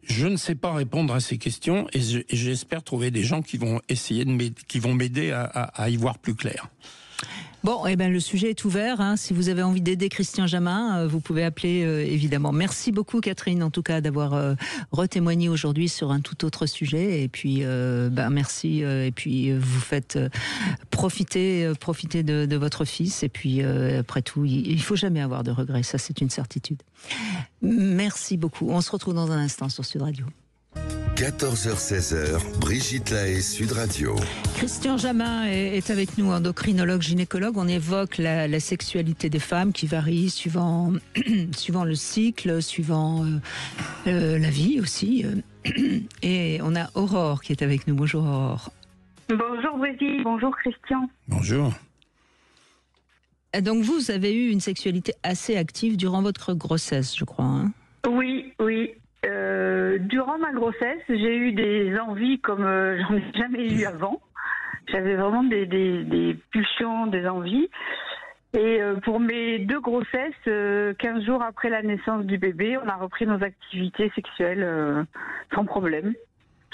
Je ne sais pas répondre à ces questions, et j'espère trouver des gens qui vont essayer qui vont m'aider à y voir plus clair. Bon, eh ben, le sujet est ouvert. Hein. Si vous avez envie d'aider Christian Jamin, vous pouvez appeler, évidemment. Merci beaucoup, Catherine, en tout cas, d'avoir retémoigné aujourd'hui sur un tout autre sujet. Et puis, merci. Et puis, vous faites profiter de votre fils. Et puis, après tout, il faut jamais avoir de regrets. Ça, c'est une certitude. Merci beaucoup. On se retrouve dans un instant sur Sud Radio. 14h-16h, Brigitte Lahaie, Sud Radio. Christian Jamin est avec nous, endocrinologue, gynécologue. On évoque la sexualité des femmes qui varie suivant le cycle, suivant la vie aussi. Et on a Aurore qui est avec nous. Bonjour Aurore. Bonjour Brigitte, bonjour Christian. Bonjour. Donc vous avez eu une sexualité assez active durant votre grossesse, je crois. Hein? Oui. Durant ma grossesse, j'ai eu des envies comme j'en ai jamais eu avant. J'avais vraiment des pulsions, des envies. Et pour mes 2 grossesses, 15 jours après la naissance du bébé, on a repris nos activités sexuelles sans problème.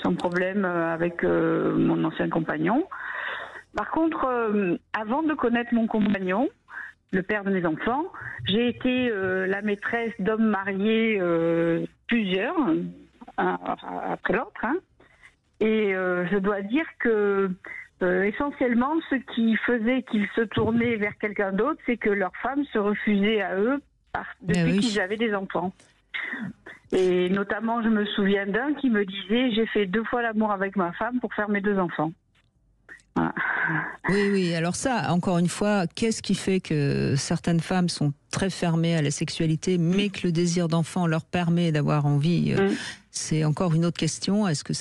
Sans problème avec mon ancien compagnon. Par contre, avant de connaître mon compagnon, le père de mes enfants, j'ai été la maîtresse d'hommes mariés plusieurs, un après l'autre. Hein. Et je dois dire que essentiellement, ce qui faisait qu'ils se tournaient vers quelqu'un d'autre, c'est que leurs femmes se refusaient à eux depuis qu'ils avaient des enfants. Et notamment, je me souviens d'un qui me disait « J'ai fait 2 fois l'amour avec ma femme pour faire mes 2 enfants ». Voilà. Oui. Alors ça, encore une fois, qu'est-ce qui fait que certaines femmes sont très fermées à la sexualité, mais que le désir d'enfant leur permet d'avoir envie C'est encore une autre question. Est-ce que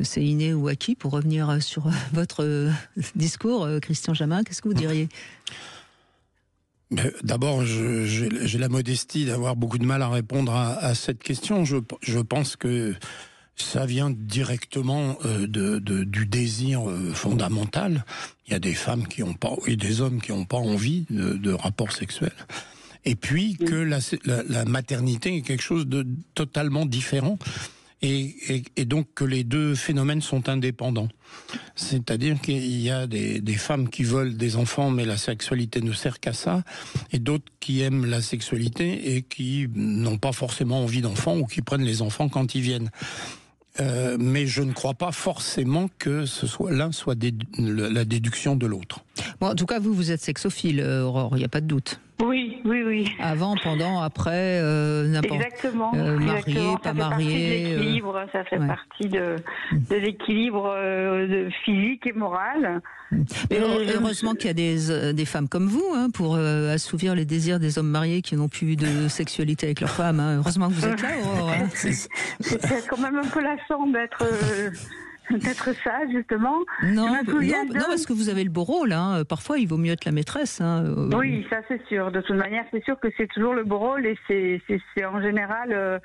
c'est inné ou acquis? Pour revenir sur votre discours, Christian Jamin, qu'est-ce que vous diriez? D'abord, j'ai la modestie d'avoir beaucoup de mal à répondre à cette question. Je pense que ça vient directement du désir fondamental. Il y a des femmes qui ont pas, et des hommes qui n'ont pas envie de rapports sexuels. Et puis que la maternité est quelque chose de totalement différent. Et donc que les 2 phénomènes sont indépendants. C'est-à-dire qu'il y a des femmes qui veulent des enfants, mais la sexualité ne sert qu'à ça, et d'autres qui aiment la sexualité et qui n'ont pas forcément envie d'enfants ou qui prennent les enfants quand ils viennent. Mais je ne crois pas forcément que l'un soit la déduction de l'autre. Bon, en tout cas, vous êtes sexophile, Aurore, il n'y a pas de doute. Oui. Avant, pendant, après, n'importe. Exactement. Marié, pas marié. Ça fait partie de l'équilibre physique et moral. Mais heureusement qu'il y a des femmes comme vous, hein, pour assouvir les désirs des hommes mariés qui n'ont plus de sexualité avec leurs femmes. Hein. Heureusement que vous êtes là, Aurore. Hein. C'est quand même un peu lassant d'être ça, justement. Non, parce que vous avez le beau rôle. Hein. Parfois, il vaut mieux être la maîtresse. Hein. Oui, ça c'est sûr. De toute manière, c'est sûr que c'est toujours le beau rôle et c'est en général...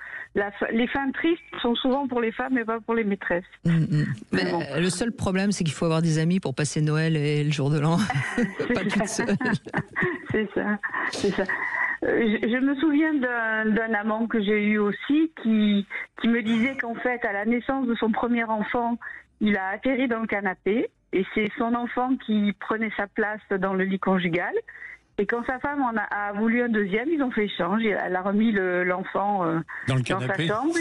les fins tristes sont souvent pour les femmes et pas pour les maîtresses. Mais bon. Le seul problème, c'est qu'il faut avoir des amis pour passer Noël et le jour de l'an. Pas toute seule. C'est ça. Je me souviens d'un amant que j'ai eu aussi qui me disait qu'en fait, à la naissance de son premier enfant, il a atterri dans le canapé et c'est son enfant qui prenait sa place dans le lit conjugal. Et quand sa femme a voulu un deuxième, ils ont fait échange. Elle a remis l'enfant dans sa chambre.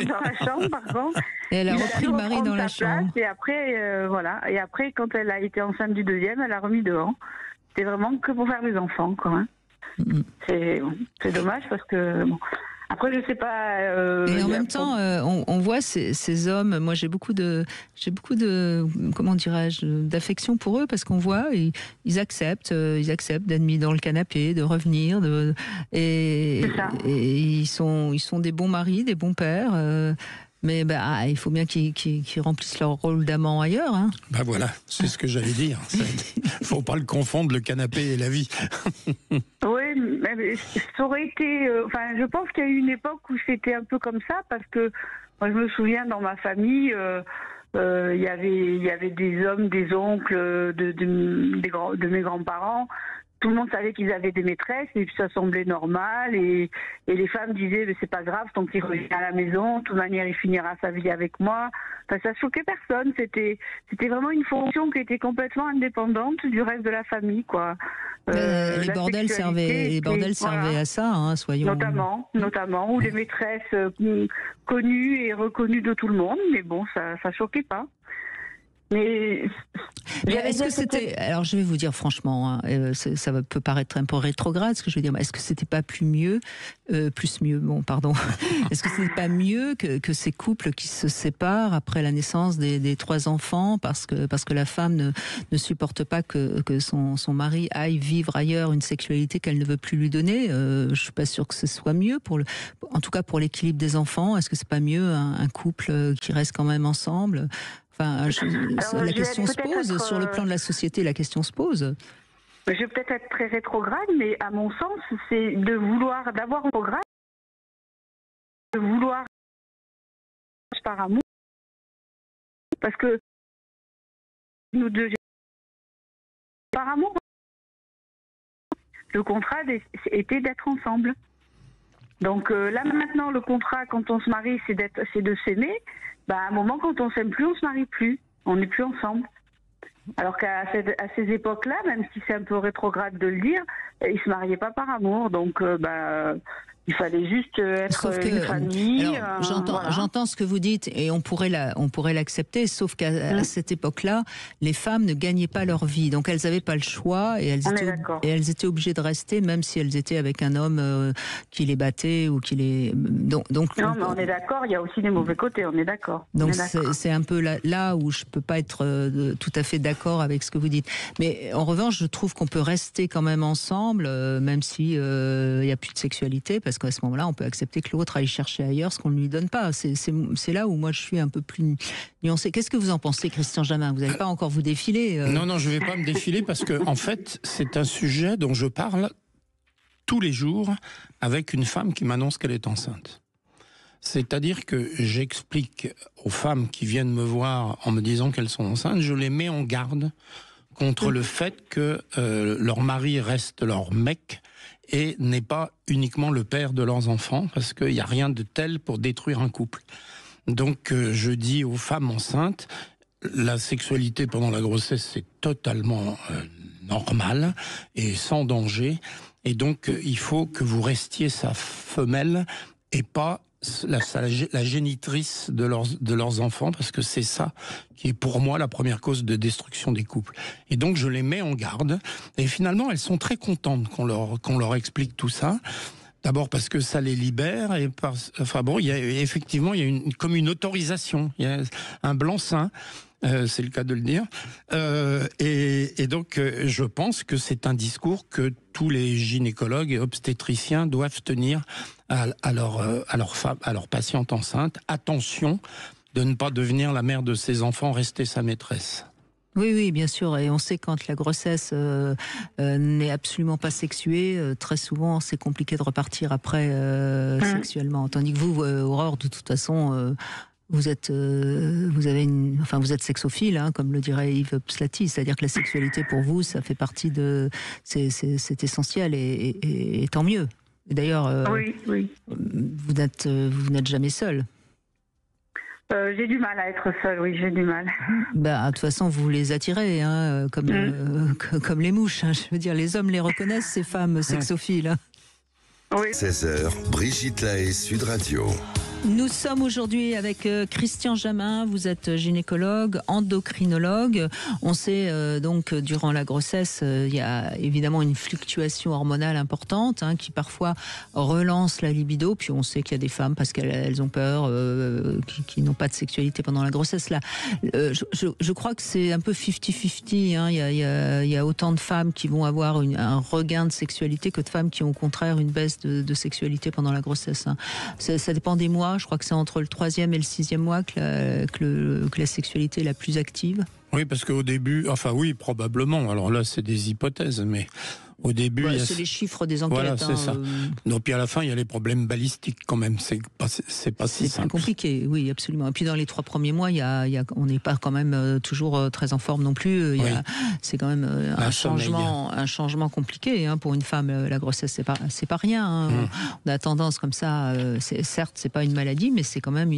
Dans la chambre, pardon. Et elle a repris le mari dans la chambre. Et après, voilà. Et après, quand elle a été enceinte du deuxième, elle a remis dehors. C'était vraiment que pour faire des enfants, quoi. Hein. C'est dommage parce que... Bon. Après, je sais pas. Et en même temps, on voit ces hommes. Moi, j'ai beaucoup de, comment dirais-je, d'affection pour eux parce qu'on voit, ils acceptent d'être mis dans le canapé, de revenir, et ils sont des bons maris, des bons pères. Mais il faut bien qu'ils remplissent leur rôle d'amant ailleurs. Hein. Voilà, c'est ce que j'allais dire. Faut pas le confondre, le canapé et la vie. Oui, mais ça aurait été... je pense qu'il y a eu une époque où c'était un peu comme ça, parce que moi, je me souviens, dans ma famille, il y avait des hommes, des oncles, de mes grands-parents tout le monde savait qu'ils avaient des maîtresses et ça semblait normal et les femmes disaient mais c'est pas grave tant qu'il revient à la maison, de toute manière il finira sa vie avec moi. Enfin, ça choquait personne, c'était vraiment une fonction qui était complètement indépendante du reste de la famille, quoi. Les bordels servaient voilà. à ça, hein, soyons. Notamment où les maîtresses connues et reconnues de tout le monde, mais bon, ça choquait pas. Mais est-ce que c'était... Alors je vais vous dire franchement, hein, ça peut paraître un peu rétrograde ce que je veux dire, mais est-ce que c'était pas est-ce que c'était pas mieux que ces couples qui se séparent après la naissance des 3 enfants parce que la femme ne supporte pas que son mari aille vivre ailleurs une sexualité qu'elle ne veut plus lui donner? Je suis pas sûre que ce soit mieux en tout cas pour l'équilibre des enfants. Est-ce que c'est pas mieux un couple qui reste quand même ensemble? Enfin, la question se pose, sur le plan de la société, la question se pose. Je vais peut-être être très rétrograde, mais à mon sens, c'est d'avoir un programme, de vouloir par amour, parce que nous deux, par amour, le contrat était d'être ensemble. Donc là maintenant, le contrat quand on se marie, c'est de s'aimer. À un moment, quand on s'aime plus, on se marie plus. On n'est plus ensemble. Alors qu'à ces époques-là, même si c'est un peu rétrograde de le dire, ils se mariaient pas par amour. Donc, il fallait juste être une famille. Alors, j'entends ce que vous dites et on pourrait l'accepter, sauf qu'à cette époque-là, les femmes ne gagnaient pas leur vie, donc elles n'avaient pas le choix et elles étaient obligées de rester, même si elles étaient avec un homme qui les battait ou qui les. Donc non, mais on est d'accord. Il y a aussi des mauvais côtés. On est d'accord. Donc c'est un peu là où je peux pas être tout à fait d'accord avec ce que vous dites. Mais en revanche, je trouve qu'on peut rester quand même ensemble, même si il y a plus de sexualité, parce qu'à ce moment-là, on peut accepter que l'autre aille chercher ailleurs ce qu'on ne lui donne pas. C'est là où moi je suis un peu plus nuancée. Qu'est-ce que vous en pensez, Christian Jamin? Vous n'allez pas encore vous défiler Non, je ne vais pas me défiler parce que en fait, c'est un sujet dont je parle tous les jours avec une femme qui m'annonce qu'elle est enceinte. C'est-à-dire que j'explique aux femmes qui viennent me voir en me disant qu'elles sont enceintes, je les mets en garde contre le fait que leur mari reste leur mec et n'est pas uniquement le père de leurs enfants, parce qu'il n'y a rien de tel pour détruire un couple. Donc je dis aux femmes enceintes, la sexualité pendant la grossesse c'est totalement normal et sans danger, et donc il faut que vous restiez sa femelle et pas la génitrice de leurs enfants, parce que c'est ça qui est pour moi la première cause de destruction des couples. Et donc je les mets en garde, et finalement elles sont très contentes qu'on leur explique tout ça. D'abord parce que ça les libère, et il y a comme une autorisation, il y a un blanc-seing. C'est le cas de le dire. Et donc, je pense que c'est un discours que tous les gynécologues et obstétriciens doivent tenir à leurs patientes enceintes. Attention de ne pas devenir la mère de ses enfants, rester sa maîtresse. Oui, bien sûr. Et on sait quand la grossesse n'est absolument pas sexuée, très souvent c'est compliqué de repartir après sexuellement. Tandis que vous, Aurore, de toute façon... Vous êtes sexophile, hein, comme le dirait Yves Pslati, c'est-à-dire que la sexualité pour vous, ça fait partie c'est essentiel et tant mieux. Et d'ailleurs, oui. Vous n'êtes jamais seul. J'ai du mal à être seule, oui, j'ai du mal. De toute façon, vous les attirez, hein, comme les mouches. Hein, je veux dire, les hommes les reconnaissent, ces femmes sexophiles. Hein. Oui. 16h, Brigitte Lahaie, Sud Radio. Nous sommes aujourd'hui avec Christian Jamin, vous êtes gynécologue, endocrinologue. On sait donc durant la grossesse, il y a évidemment une fluctuation hormonale importante qui parfois relance la libido. Puis on sait qu'il y a des femmes, parce qu'elles ont peur, qui n'ont pas de sexualité pendant la grossesse. Là, je crois que c'est un peu 50-50. Il y a autant de femmes qui vont avoir un regain de sexualité que de femmes qui ont au contraire une baisse de sexualité pendant la grossesse. Ça dépend des mois. Je crois que c'est entre le 3e et le 6e mois que la sexualité est la plus active. Oui, parce qu'au début, oui, probablement. Alors là, c'est des hypothèses, mais Au début, il y a... c'est les chiffres des enquêtes. Voilà, c'est ça. Donc, puis à la fin, il y a les problèmes balistiques quand même. C'est pas si simple. C'est plus compliqué, oui, absolument. Et puis dans les 3 premiers mois, on n'est pas quand même toujours très en forme non plus. C'est quand même un changement compliqué pour une femme. La grossesse, c'est pas rien. On a tendance comme ça. Certes, c'est pas une maladie, mais c'est quand même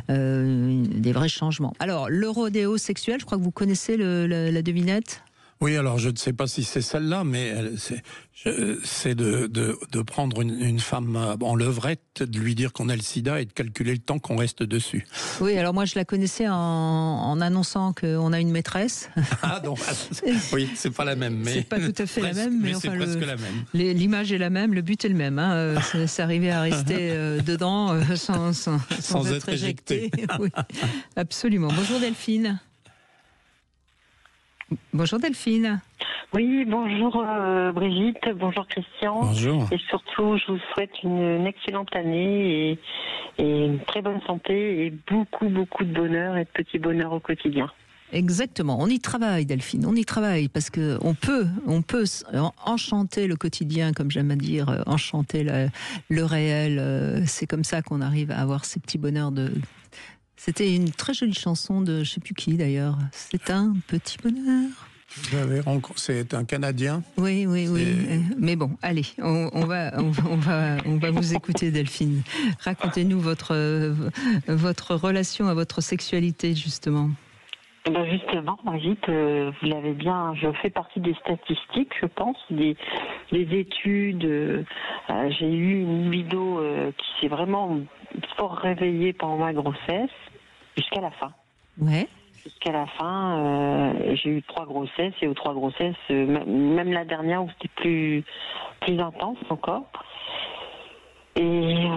des vrais changements. Alors, le rodéo sexuel, je crois que vous connaissez la devinette. Oui, alors je ne sais pas si c'est celle-là, mais c'est de prendre une femme en levrette, de lui dire qu'on a le sida et de calculer le temps qu'on reste dessus. Oui, alors moi je la connaissais en annonçant qu'on a une maîtresse. Ah donc, oui, c'est pas la même. C'est pas tout à fait la même, mais c'est enfin, presque la même. L'image est la même, le but est le même. C'est arriver à rester dedans sans être éjecté. Oui, absolument. Bonjour Delphine. Bonjour Delphine. Oui, bonjour Brigitte, bonjour Christian. Bonjour. Et surtout, je vous souhaite une excellente année et une très bonne santé et beaucoup de bonheur et de petits bonheurs au quotidien. Exactement, on y travaille Delphine, on y travaille parce que on peut enchanter le quotidien, comme j'aime à dire, enchanter le réel. C'est comme ça qu'on arrive à avoir ces petits bonheurs de... C'était une très jolie chanson de je ne sais plus qui d'ailleurs. C'est un petit bonheur. C'est un Canadien. Oui. Mais bon, allez, on va vous écouter, Delphine. Racontez-nous votre relation à votre sexualité, justement. Ben justement, Brigitte, vous l'avez bien. Je fais partie des statistiques, je pense, des études. J'ai eu une libido qui s'est vraiment fort réveillée pendant ma grossesse. Jusqu'à la fin. Ouais. Jusqu'à la fin, j'ai eu 3 grossesses et aux 3 grossesses, même la dernière où c'était plus intense encore. Et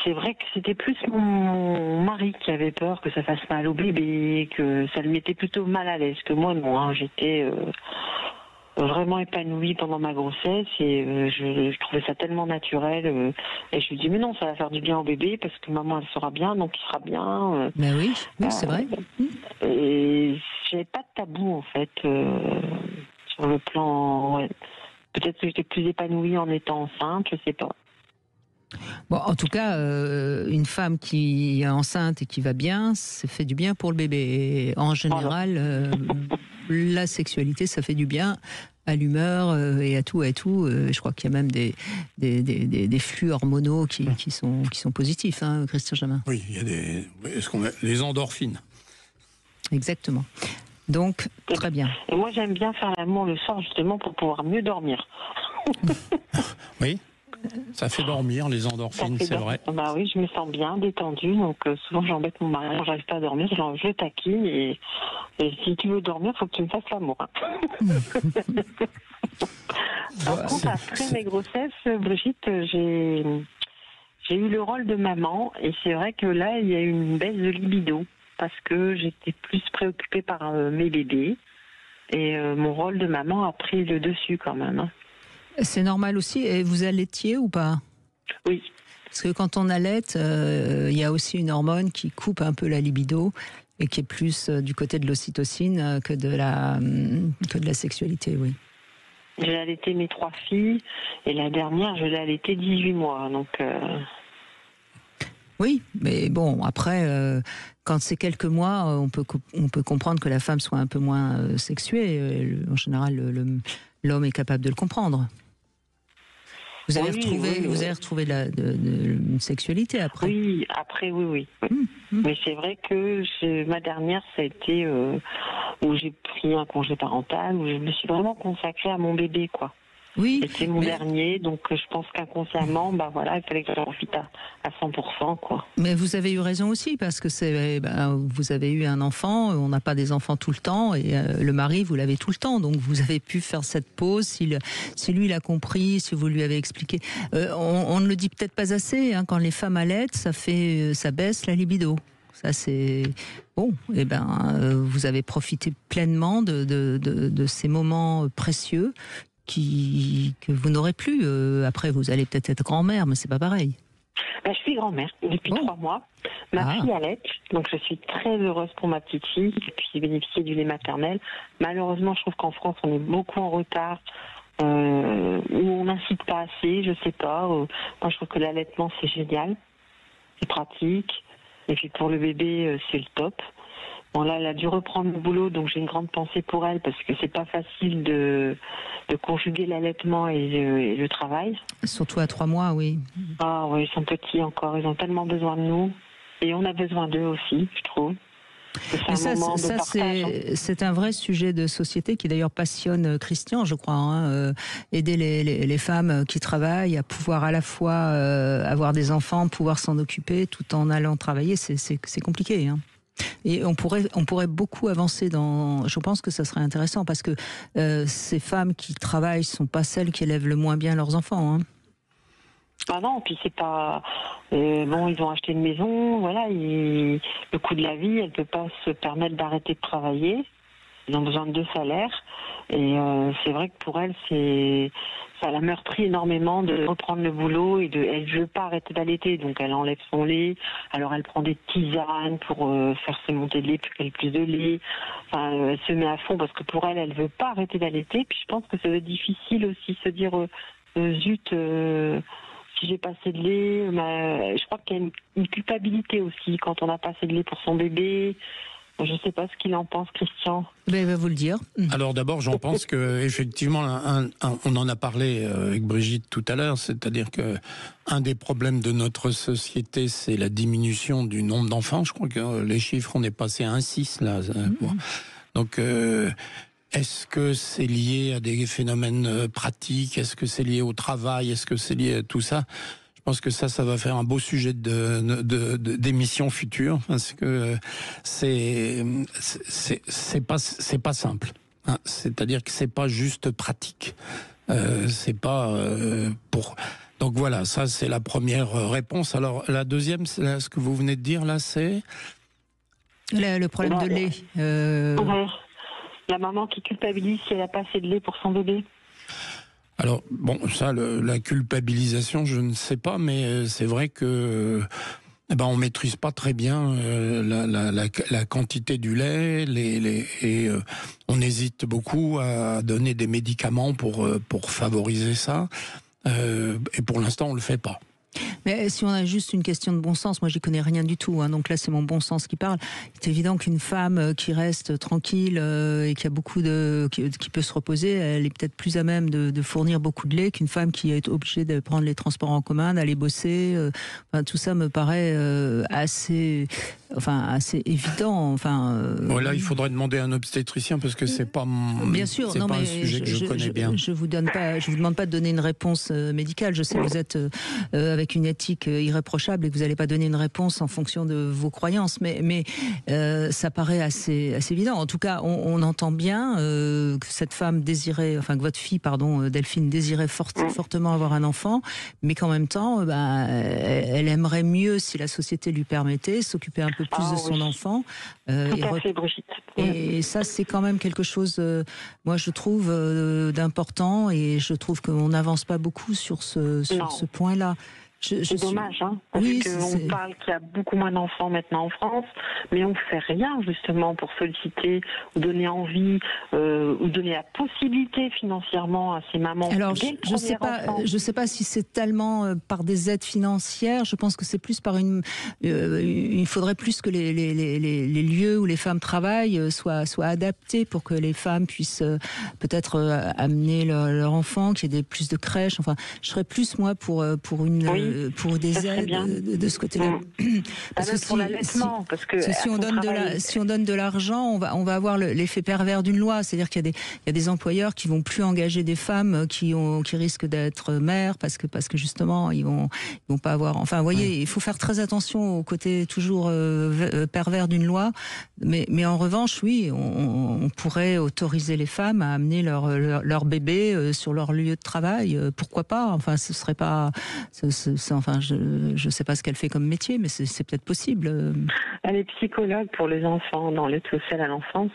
c'est vrai que c'était plus mon mari qui avait peur que ça fasse mal au bébé, que ça le mettait plutôt mal à l'aise que moi. Non, j'étais vraiment épanouie pendant ma grossesse et je trouvais ça tellement naturel et je lui dis mais non, ça va faire du bien au bébé parce que maman elle sera bien donc il sera bien. Ben oui, c'est vrai. Et j'avais pas de tabou en fait sur le plan. Ouais. Peut-être que j'étais plus épanouie en étant enceinte, je sais pas. Bon, en tout cas, une femme qui est enceinte et qui va bien, ça fait du bien pour le bébé. Et en général, la sexualité, ça fait du bien à l'humeur et à tout. Je crois qu'il y a même des flux hormonaux qui sont positifs, hein, Christian Jamin. Oui, il y a les endorphines. Exactement. Donc, très bien. Et moi, j'aime bien faire l'amour le soir, justement, pour pouvoir mieux dormir. Oui. Ça fait dormir, les endorphines, c'est vrai. Bah oui, je me sens bien, détendue. Donc souvent, j'embête mon mari quand j'arrive pas à dormir. Je le taquine et si tu veux dormir, il faut que tu me fasses l'amour. Par contre, après mes grossesses, Brigitte, j'ai eu le rôle de maman. Et c'est vrai que là, il y a eu une baisse de libido. Parce que j'étais plus préoccupée par mes bébés. Et mon rôle de maman a pris le dessus quand même. Hein. C'est normal aussi. Et vous allaitiez ou pas ? Oui. Parce que quand on allaite, il y a aussi une hormone qui coupe un peu la libido et qui est plus du côté de l'ocytocine que de la sexualité, oui. J'ai allaité mes 3 filles et la dernière, je l'ai allaitée 18 mois. Donc. Oui, mais bon, après, quand c'est quelques mois, on peut comprendre que la femme soit un peu moins sexuée. En général, l'homme est capable de le comprendre. Vous avez retrouvé une sexualité après. Oui, après, oui. Mais c'est vrai que ma dernière, ça a été où j'ai pris un congé parental, où je me suis vraiment consacrée à mon bébé, quoi. Oui. C'était mon dernier, donc je pense qu'inconsciemment, il fallait que j'en profite à 100%, quoi. Mais vous avez eu raison aussi, parce que vous avez eu un enfant, on n'a pas des enfants tout le temps, et le mari, vous l'avez tout le temps, donc vous avez pu faire cette pause, si lui l'a compris, si vous lui avez expliqué. On ne le dit peut-être pas assez, hein, quand les femmes allaitent, ça baisse la libido. Ça, c'est bon. Vous avez profité pleinement de ces moments précieux que vous n'aurez plus. Après, vous allez peut-être être grand-mère, mais c'est pas pareil. Je suis grand-mère depuis 3 mois. Ma fille allaite, donc je suis très heureuse pour ma petite fille qui puisse bénéficier du lait maternel. Malheureusement, je trouve qu'en France, on est beaucoup en retard où on n'incite pas assez, je sais pas. Moi, je trouve que l'allaitement, c'est génial, c'est pratique. Et puis pour le bébé, c'est le top. Bon, là, elle a dû reprendre le boulot, donc j'ai une grande pensée pour elle, parce que c'est pas facile de conjuguer l'allaitement et le travail. Surtout à 3 mois, oui. Ah oui, ils sont petits encore, ils ont tellement besoin de nous. Et on a besoin d'eux aussi, je trouve. Mais c'est un vrai sujet de société qui d'ailleurs passionne Christian, je crois. Aider les femmes qui travaillent à pouvoir à la fois avoir des enfants, pouvoir s'en occuper tout en allant travailler, c'est compliqué. Et on pourrait beaucoup avancer dans. Je pense que ça serait intéressant parce que ces femmes qui travaillent sont pas celles qui élèvent le moins bien leurs enfants. Ah non, puis c'est pas bon. Ils ont acheté une maison, voilà. Le coût de la vie, elle peut pas se permettre d'arrêter de travailler. Ils ont besoin de 2 salaires, et c'est vrai que pour elle, ça la meurtrit énormément de reprendre le boulot et elle veut pas arrêter d'allaiter, donc elle enlève son lait. Alors elle prend des tisanes pour faire se monter de lait, pour qu'elle ait plus de lait. Enfin, elle se met à fond parce que pour elle, elle veut pas arrêter d'allaiter. Puis je pense que ça va être difficile aussi se dire zut. Si j'ai pas assez de lait, je crois qu'il y a une culpabilité aussi quand on n'a pas assez de lait pour son bébé. Je ne sais pas ce qu'il en pense, Christian. Ben, il va vous le dire. Alors d'abord, j'en pense que effectivement, on en a parlé avec Brigitte tout à l'heure, c'est-à-dire que un des problèmes de notre société, c'est la diminution du nombre d'enfants. Je crois que les chiffres, on est passé à 1,6 là. Donc est-ce que c'est lié à des phénomènes pratiques? Est-ce que c'est lié au travail? Est-ce que c'est lié à tout ça? Je pense que ça va faire un beau sujet d'émission future, parce que c'est pas simple. C'est-à-dire que c'est pas juste pratique. C'est pas pour. Donc voilà, ça c'est la première réponse. Alors la deuxième, ce que vous venez de dire là, c'est le problème de lait. Ouais. La maman qui culpabilise si elle n'a pas assez de lait pour son bébé. Alors, bon, ça, la culpabilisation, je ne sais pas, mais c'est vrai que on maîtrise pas très bien la quantité du lait, et on hésite beaucoup à donner des médicaments pour favoriser ça, et pour l'instant, on le fait pas. Mais si on a juste une question de bon sens, moi j'y connais rien du tout, donc là c'est mon bon sens qui parle. C'est évident qu'une femme qui reste tranquille et qui a beaucoup qui peut se reposer, elle est peut-être plus à même de fournir beaucoup de lait qu'une femme qui est obligée de prendre les transports en commun, d'aller bosser. Tout ça me paraît assez évident. Là, il faudrait demander à un obstétricien parce que c'est pas bien sûr, c'est pas un sujet que je connais bien. Je vous demande pas de donner une réponse médicale. Je sais que vous êtes avec une éthique irréprochable et que vous n'allez pas donner une réponse en fonction de vos croyances, mais ça paraît assez évident. En tout cas, on entend bien que cette femme désirait, que votre fille, Delphine, désirait fortement avoir un enfant, mais qu'en même temps, elle aimerait mieux, si la société lui permettait, s'occuper un peu plus de son enfant. Tout à fait, Brigitte. Et ça, c'est quand même quelque chose, moi, je trouve, d'important, et je trouve qu'on n'avance pas beaucoup sur ce point-là. C'est dommage, parce qu'on parle qu'il y a beaucoup moins d'enfants maintenant en France, mais on ne fait rien justement pour solliciter ou donner envie ou donner la possibilité financièrement à ces mamans. Alors, je sais pas si c'est tellement par des aides financières. Je pense que c'est plus par il faudrait plus que les lieux où les femmes travaillent soient adaptés pour que les femmes puissent peut-être amener leur enfant, qu'il y ait plus de crèches. Enfin, je serais plus moi pour des aides de ce côté-là. Parce que si on donne de l'argent, on va avoir l'effet pervers d'une loi. C'est-à-dire qu'il y a des employeurs qui vont plus engager des femmes qui risquent d'être mères parce que justement ils vont pas avoir. Enfin, vous voyez, il faut faire très attention au côté toujours pervers d'une loi. Mais en revanche, oui, on pourrait autoriser les femmes à amener leur bébé sur leur lieu de travail. Pourquoi pas? Enfin, ce serait pas. Je sais pas ce qu'elle fait comme métier, mais c'est peut-être possible. Elle est psychologue pour les enfants dans l'aide sociale à l'enfance.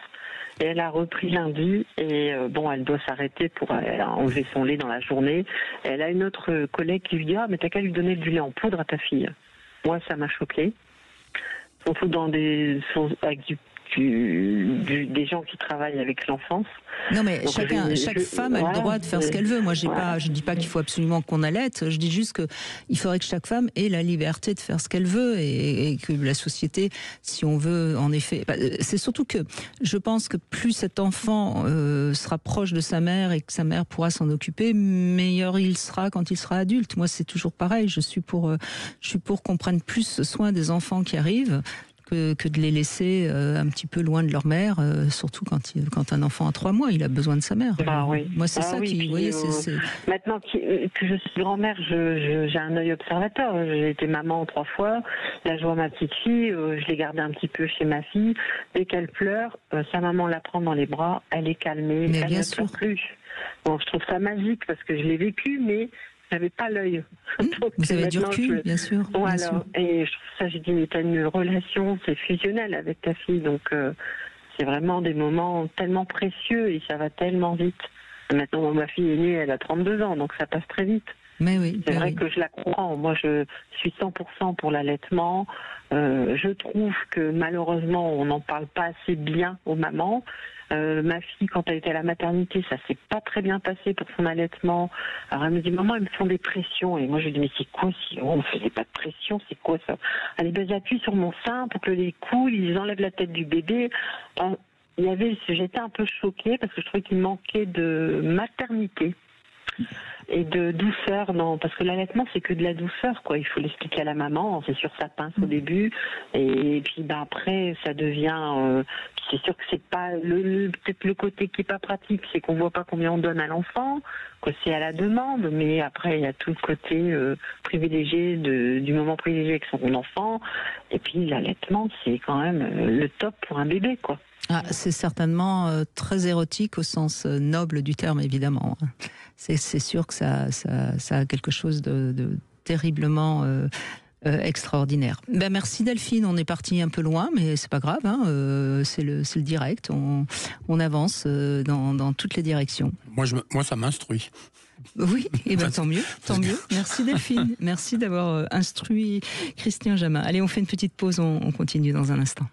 Et elle a repris lundi et elle doit s'arrêter pour enlever son lait dans la journée. Et elle a une autre collègue qui lui dit mais t'as qu'à lui donner du lait en poudre à ta fille. Moi, ça m'a choquée. Surtout avec des gens qui travaillent avec l'enfance. Non, mais Donc, chaque femme a le droit de faire ce qu'elle veut. Moi, je ne dis pas qu'il faut absolument qu'on allaite. Je dis juste qu'il faudrait que chaque femme ait la liberté de faire ce qu'elle veut et que la société, si on veut, en effet... C'est surtout que je pense que plus cet enfant sera proche de sa mère et que sa mère pourra s'en occuper, meilleur il sera quand il sera adulte. Moi, c'est toujours pareil. Je suis pour qu'on prenne plus soin des enfants qui arrivent que de les laisser un petit peu loin de leur mère, surtout quand un enfant a 3 mois, il a besoin de sa mère. Bah oui. Moi, c'est ça qui... Vous voyez, c'est... Maintenant que je suis grand-mère, j'ai un œil observateur. J'ai été maman 3 fois. Là, je vois ma petite fille, je l'ai gardée un petit peu chez ma fille. Dès qu'elle pleure, sa maman la prend dans les bras, elle est calmée, mais elle ne pleure plus. Bon, je trouve ça magique parce que je l'ai vécu, mais j'avais pas l'œil. Vous avez du recul, bien sûr. Bon, bien alors, sûr. et je trouve ça, j'ai dit, mais t'as une relation, c'est fusionnel avec ta fille, donc c'est vraiment des moments tellement précieux et ça va tellement vite. Maintenant, ma fille est née, elle a 32 ans, donc ça passe très vite. Mais oui. C'est vrai que je la comprends. Moi, je suis 100% pour l'allaitement. Je trouve que malheureusement, on n'en parle pas assez bien aux mamans. Ma fille, quand elle était à la maternité, ça s'est pas très bien passé pour son allaitement. Alors elle me dit, maman, ils me font des pressions. Et moi je lui dis, mais c'est quoi si on ne faisait pas de pression, c'est quoi ça? Allez, ben j'appuie sur mon sein pour que les coulent, ils enlèvent la tête du bébé. J'étais un peu choquée parce que je trouvais qu'il manquait de maternité et de douceur, parce que l'allaitement c'est que de la douceur, quoi. Il faut l'expliquer à la maman, c'est sûr ça pince au début, et puis après ça devient, c'est sûr que c'est pas peut-être le côté qui est pas pratique, c'est qu'on voit pas combien on donne à l'enfant, que c'est à la demande, mais après il y a tout le côté privilégié du moment privilégié avec son enfant, et puis l'allaitement c'est quand même le top pour un bébé, quoi. Ah, c'est certainement très érotique au sens noble du terme, évidemment. C'est sûr que ça a quelque chose de terriblement extraordinaire. Ben, merci Delphine, on est parti un peu loin, mais c'est pas grave, hein, c'est le direct, on avance dans toutes les directions. Moi ça m'instruit. Oui, et ben tant mieux. Merci Delphine, merci d'avoir instruit Christian Jamin. Allez, on fait une petite pause, on continue dans un instant.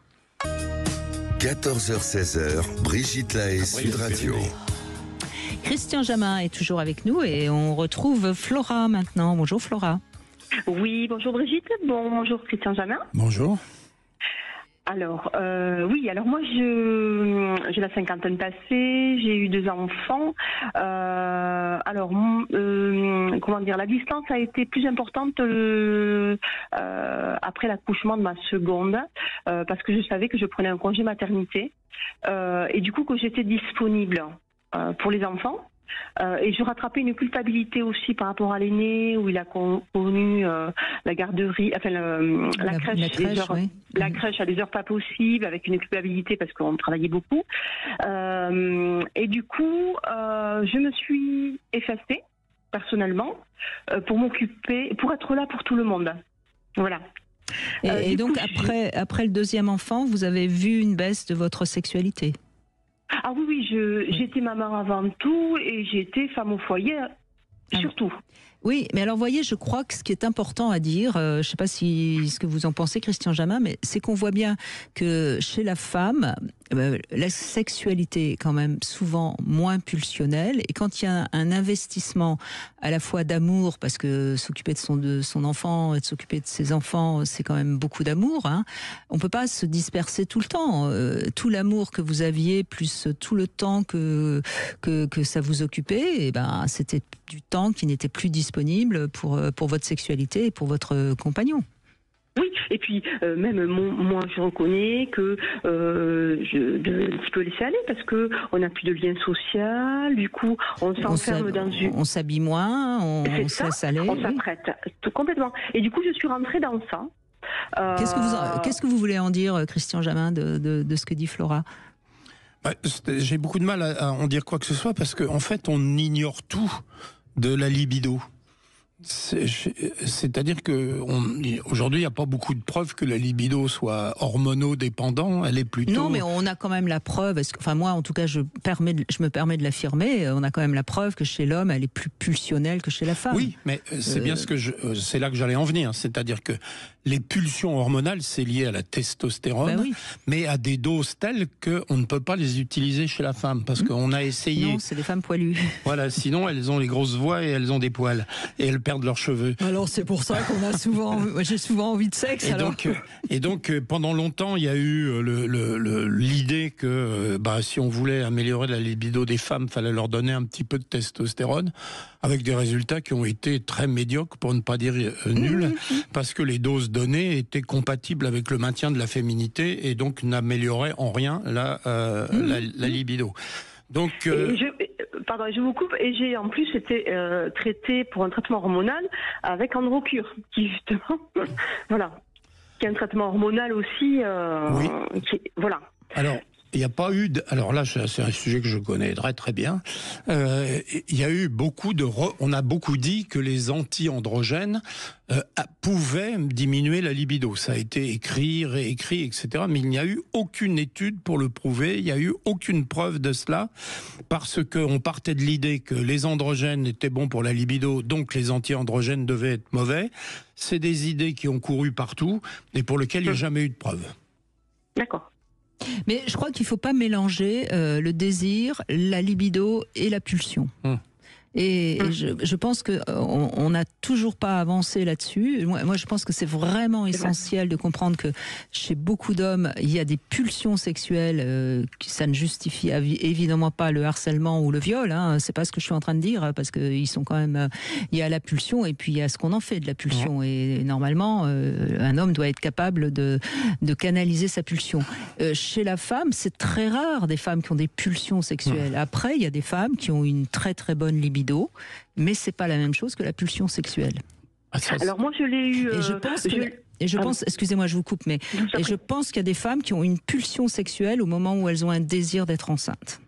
14h-16h, Brigitte Lahaie, Sud Radio. Christian Jamin est toujours avec nous et on retrouve Flora maintenant. Bonjour Flora. Oui, bonjour Brigitte. Bonjour Christian Jamin. Bonjour. Alors, moi j'ai la cinquantaine passée, j'ai eu 2 enfants. La distance a été plus importante après l'accouchement de ma seconde, parce que je savais que je prenais un congé maternité et du coup que j'étais disponible pour les enfants. Et je rattrapais une culpabilité aussi par rapport à l'aîné où il a connu la garderie, enfin la crèche, oui. La crèche à des heures pas possibles, avec une culpabilité parce qu'on travaillait beaucoup. Et du coup, je me suis effacée personnellement pour m'occuper, pour être là pour tout le monde. Voilà. Et donc après le deuxième enfant, vous avez vu une baisse de votre sexualité? Ah oui, j'étais maman avant tout et j'étais femme au foyer surtout. Oui, mais alors voyez, je crois que ce qui est important à dire, je ne sais pas ce que vous en pensez Christian Jamin, mais c'est qu'on voit bien que chez la femme, la sexualité est quand même souvent moins pulsionnelle, et quand il y a un investissement à la fois d'amour, parce que s'occuper de son enfant et de s'occuper de ses enfants, c'est quand même beaucoup d'amour, hein. On ne peut pas se disperser tout le temps. Tout l'amour que vous aviez, plus tout le temps que ça vous occupait, c'était du temps qui n'était plus disponible pour votre sexualité et pour votre compagnon. Oui, et puis même moi je reconnais que je devais un petit peu laisser aller parce que on n'a plus de lien social, du coup on s'enferme dans une... On s'habille moins, on se laisse aller. On s'apprête complètement. Et du coup je suis rentrée dans ça. Qu'est-ce que vous voulez en dire, Christian Jamin, de ce que dit Flora ? J'ai beaucoup de mal à en dire quoi que ce soit parce qu'en fait on ignore tout de la libido. C'est-à-dire que aujourd'hui, il n'y a pas beaucoup de preuves que la libido soit hormonodépendant. Elle est plutôt... Non, mais on a quand même la preuve. Enfin, moi, en tout cas, je me permets de l'affirmer. On a quand même la preuve que chez l'homme, elle est plus pulsionnelle que chez la femme. Oui, mais c'est bien c'est là que j'allais en venir. C'est-à-dire que les pulsions hormonales, c'est lié à la testostérone, mais à des doses telles qu'on ne peut pas les utiliser chez la femme, parce qu'on a essayé. Non, c'est des femmes poilues. Voilà, sinon elles ont les grosses voix et elles ont des poils, et elles perdent leurs cheveux. Alors c'est pour ça qu'on a souvent, j'ai souvent envie de sexe. Et donc pendant longtemps, il y a eu l'idée que si on voulait améliorer la libido des femmes, fallait leur donner un petit peu de testostérone, avec des résultats qui ont été très médiocres, pour ne pas dire nuls, parce que les doses données étaient compatibles avec le maintien de la féminité et donc n'amélioraient en rien la libido. Donc, je vous coupe, et j'ai en plus été traitée pour un traitement hormonal avec Androcure, qui justement, voilà, qui est un traitement hormonal aussi, voilà. Alors, il n'y a pas eu alors là, c'est un sujet que je connais très très bien. Il y a eu on a beaucoup dit que les anti-androgènes pouvaient diminuer la libido. Ça a été écrit, réécrit, etc. Mais il n'y a eu aucune étude pour le prouver. Il n'y a eu aucune preuve de cela, parce qu'on partait de l'idée que les androgènes étaient bons pour la libido, donc les anti-androgènes devaient être mauvais. C'est des idées qui ont couru partout et pour lesquelles il n'y a jamais eu de preuve. D'accord. Mais je crois qu'il ne faut pas mélanger le désir, la libido et la pulsion. Et je pense qu'on n'a toujours pas avancé là-dessus. Moi, je pense que c'est vraiment essentiel de comprendre que chez beaucoup d'hommes, il y a des pulsions sexuelles. Ça ne justifie évidemment pas le harcèlement ou le viol. Hein. C'est pas ce que je suis en train de dire, parce qu'ils sont quand même. Il y a la pulsion et puis il y a ce qu'on en fait de la pulsion. Et normalement, un homme doit être capable de canaliser sa pulsion. Chez la femme, c'est très rare des femmes qui ont des pulsions sexuelles. Après, il y a des femmes qui ont une très très bonne libido. Mais c'est pas la même chose que la pulsion sexuelle. Alors moi je l'ai eu. Et je pense, excusez-moi, je vous coupe, mais je pense qu'il y a des femmes qui ont une pulsion sexuelle au moment où elles ont un désir d'être enceintes.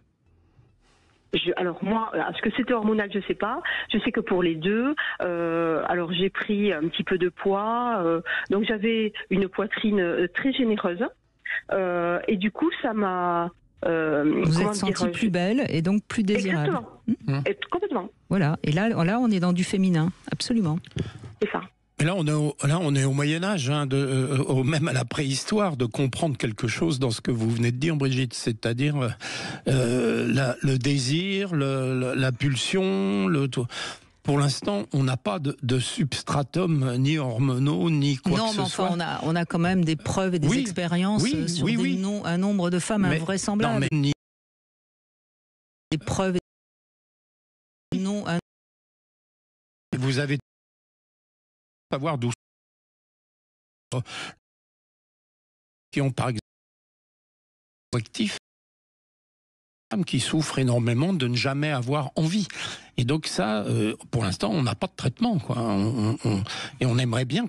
Alors moi, est-ce que c'était hormonal, je sais pas. Je sais que pour les deux, alors j'ai pris un petit peu de poids, donc j'avais une poitrine très généreuse, et du coup ça m'a. Vous êtes sentie plus belle et donc plus désirable. Exactement. Complètement. Voilà. Et là, on est dans du féminin, absolument. C'est ça. Et là, on est au Moyen-Âge, même à la préhistoire, de comprendre quelque chose dans ce que vous venez de dire, Brigitte, c'est-à-dire le désir, la pulsion, Pour l'instant, on n'a pas de substratum ni hormonaux, ni quoi que ce soit. Non, mais enfin, on a quand même des preuves et des expériences sur un nombre de femmes invraisemblables. Non, mais des preuves et vous avez savoir d'où qui ont par exemple actifs qui souffrent énormément de ne jamais avoir envie. Et donc ça, pour l'instant, on n'a pas de traitement, quoi. Et on aimerait bien,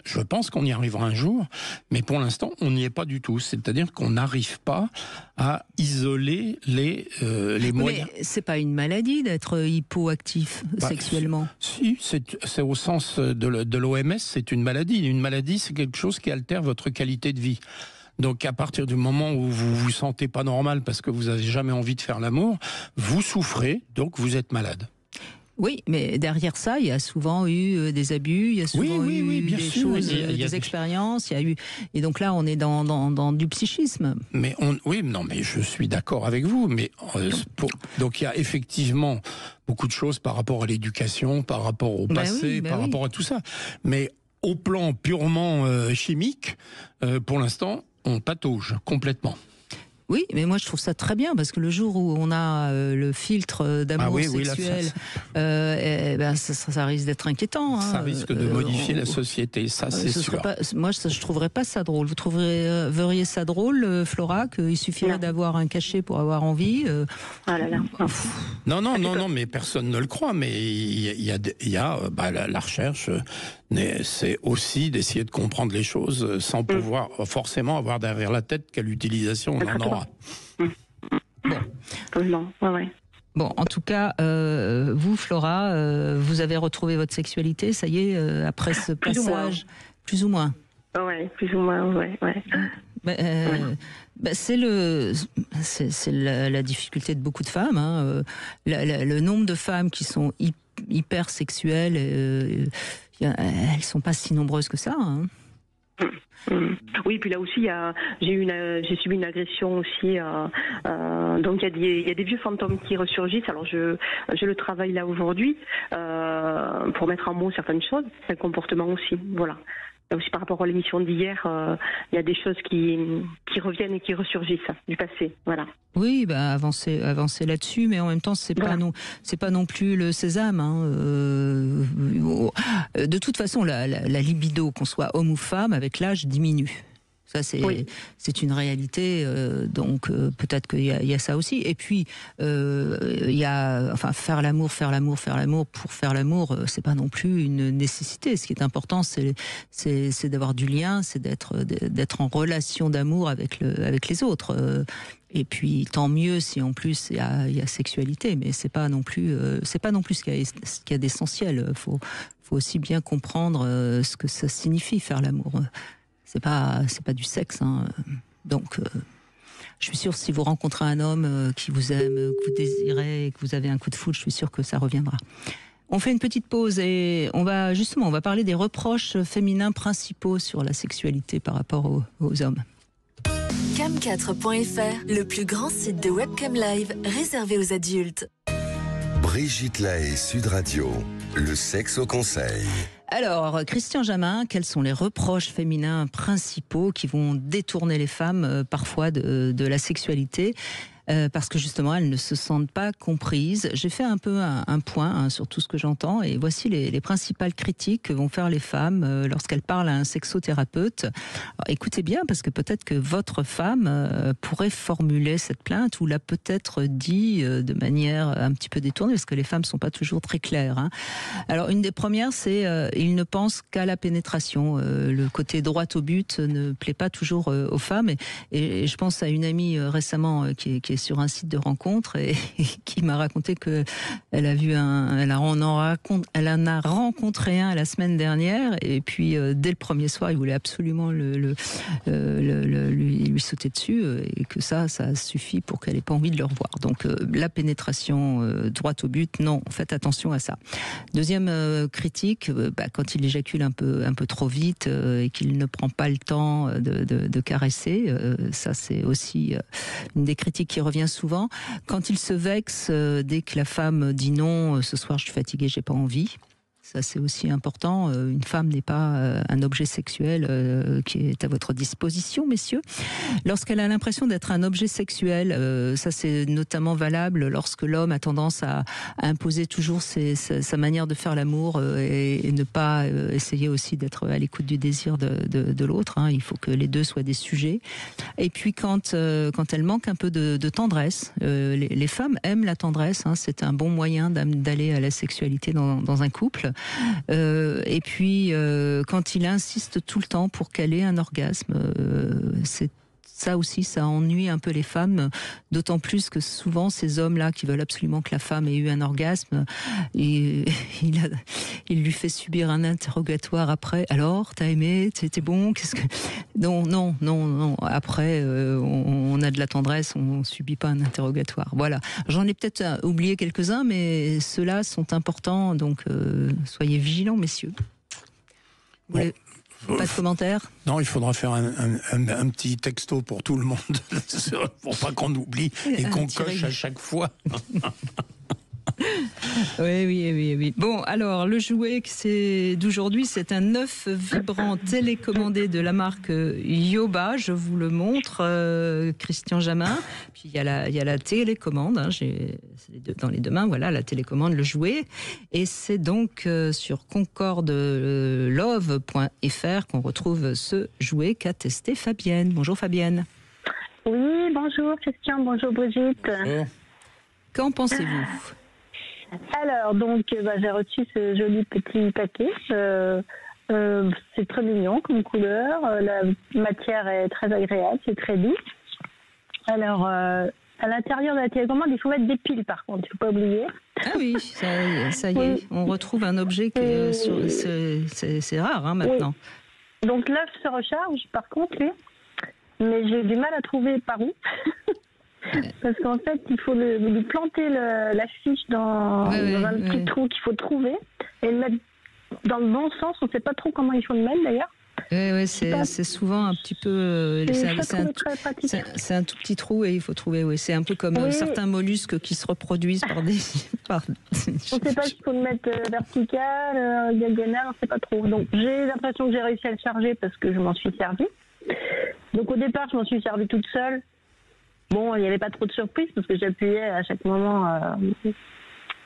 je pense qu'on y arrivera un jour, mais pour l'instant, on n'y est pas du tout. C'est-à-dire qu'on n'arrive pas à isoler les moyens. Mais c'est pas une maladie d'être hypoactif sexuellement. Si, c'est au sens de l'OMS, c'est une maladie. Une maladie, c'est quelque chose qui altère votre qualité de vie. Donc à partir du moment où vous vous sentez pas normal parce que vous n'avez jamais envie de faire l'amour, vous souffrez, donc vous êtes malade. Oui, mais derrière ça, il y a souvent eu des abus, il y a souvent eu des choses, des expériences, il y a eu... Et donc là, on est dans du psychisme. Mais mais je suis d'accord avec vous, mais donc il y a effectivement beaucoup de choses par rapport à l'éducation, par rapport au passé, par rapport à tout ça. Mais au plan purement chimique, pour l'instant, on patauge complètement. Oui, mais moi je trouve ça très bien, parce que le jour où on a le filtre d'amour sexuel, ça risque d'être inquiétant. Ça risque de modifier la société, ça c'est sûr. Moi je ne trouverais pas ça drôle. Vous trouveriez ça drôle, Flora, qu'il suffirait d'avoir un cachet pour avoir envie Ah là là. Non, mais personne ne le croit, mais il y a la recherche... C'est aussi d'essayer de comprendre les choses sans pouvoir forcément avoir derrière la tête quelle utilisation on en aura. Bon, en tout cas, vous, Flora, vous avez retrouvé votre sexualité, ça y est, après ce passage, plus ou moins. Oui, plus ou moins, ouais. C'est la difficulté de beaucoup de femmes. Le nombre de femmes qui sont hyper sexuelles, elles sont pas si nombreuses que ça. Hein. Oui, puis là aussi, j'ai subi une agression aussi. Donc il y a des vieux fantômes qui ressurgissent. Alors je le travaille là aujourd'hui pour mettre en mots certaines choses, le comportement aussi. Voilà. Là aussi par rapport à l'émission d'hier, il y a des choses qui reviennent et qui ressurgissent du passé. Voilà. Oui, avancer là-dessus, mais en même temps, c'est pas non plus le sésame. Hein. De toute façon, la libido, qu'on soit homme ou femme, avec l'âge, diminue. Ça, c'est une réalité. Donc, peut-être qu'il y a ça aussi. Et puis, il y a, faire l'amour pour faire l'amour, c'est pas non plus une nécessité. Ce qui est important, c'est d'avoir du lien, c'est d'être en relation d'amour avec les autres. Et puis tant mieux si en plus il y a sexualité, mais c'est pas non plus ce qu'il y a d'essentiel. Faut aussi bien comprendre ce que ça signifie faire l'amour. C'est pas du sexe. Hein. Donc je suis sûre, si vous rencontrez un homme qui vous aime, que vous désirez, que vous avez un coup de foudre, je suis sûre que ça reviendra. On fait une petite pause et on va parler des reproches féminins principaux sur la sexualité par rapport aux hommes. Cam4.fr, le plus grand site de webcam live réservé aux adultes. Brigitte Lahaie, Sud Radio, le sexe au conseil. Alors, Christian Jamin, quels sont les reproches féminins principaux qui vont détourner les femmes parfois de la sexualité parce que justement elles ne se sentent pas comprises. J'ai fait un peu un point sur tout ce que j'entends et voici les principales critiques que vont faire les femmes lorsqu'elles parlent à un sexothérapeute. Alors, écoutez bien parce que peut-être que votre femme pourrait formuler cette plainte ou l'a peut-être dit de manière un petit peu détournée parce que les femmes ne sont pas toujours très claires. Hein. Alors une des premières c'est ils ne pensent qu'à la pénétration. Le côté droit au but ne plaît pas toujours aux femmes et je pense à une amie récemment qui est sur un site de rencontre et qui m'a raconté que elle en a rencontré un la semaine dernière et puis dès le premier soir il voulait absolument lui sauter dessus et que ça suffit pour qu'elle ait pas envie de le revoir. Donc la pénétration droite au but, non, faites attention à ça. Deuxième critique, quand il éjacule un peu trop vite et qu'il ne prend pas le temps de caresser, ça c'est aussi une des critiques qui revient souvent. Quand il se vexe dès que la femme dit non, ce soir je suis fatiguée, j'ai pas envie. Ça, c'est aussi important. Une femme n'est pas un objet sexuel qui est à votre disposition, messieurs. Lorsqu'elle a l'impression d'être un objet sexuel, ça c'est notamment valable lorsque l'homme a tendance à imposer toujours sa manière de faire l'amour et ne pas essayer aussi d'être à l'écoute du désir de l'autre. Hein. Il faut que les deux soient des sujets. Et puis quand elle manque un peu de tendresse, les femmes aiment la tendresse. Hein. C'est un bon moyen d'aller à la sexualité dans un couple. Et puis quand il insiste tout le temps pour qu'elle ait un orgasme, ça aussi, ça ennuie un peu les femmes, d'autant plus que souvent ces hommes-là qui veulent absolument que la femme ait eu un orgasme, il lui fait subir un interrogatoire après. Alors, t'as aimé, c'était bon, qu'est-ce que... Non. Après, on a de la tendresse, on subit pas un interrogatoire. Voilà. J'en ai peut-être oublié quelques-uns, mais ceux-là sont importants, donc soyez vigilants, messieurs. Pas de commentaires ? Non, il faudra faire un petit texto pour tout le monde, pour pas qu'on oublie et qu'on coche à chaque fois. Oui. Bon, alors, le jouet d'aujourd'hui, c'est un œuf vibrant télécommandé de la marque Yoba. Je vous le montre, Christian Jamin. Puis, il y a la télécommande. Hein, dans les deux mains, voilà, la télécommande, le jouet. Et c'est donc sur concordelove.fr qu'on retrouve ce jouet qu'a testé Fabienne. Bonjour, Fabienne. Oui, bonjour, Christian. Bonjour, Brigitte. Bonjour. Qu'en pensez-vous ? Alors, donc, j'ai reçu ce joli petit paquet. C'est très mignon comme couleur. La matière est très agréable, c'est très doux. Alors, à l'intérieur de la télécommande, il faut mettre des piles, par contre, il ne faut pas oublier. Ah oui, ça y est, oui. On retrouve un objet qui c'est rare hein, maintenant. Oui. Donc, l'œuf se recharge, par contre, lui. Mais j'ai du mal à trouver par où. Parce qu'en fait, il faut lui planter la fiche dans un petit trou qu'il faut trouver et le mettre dans le bon sens. On ne sait pas trop comment il faut le mettre d'ailleurs. Oui, c'est souvent un petit peu. C'est un tout petit trou et il faut trouver. Oui, c'est un peu comme certains mollusques qui se reproduisent par des. On ne sait pas s'il faut le mettre vertical, diagonal, on ne sait pas trop. Donc j'ai l'impression que j'ai réussi à le charger parce que je m'en suis servie. Donc au départ, je m'en suis servie toute seule. Bon, il n'y avait pas trop de surprises parce que j'appuyais à chaque moment.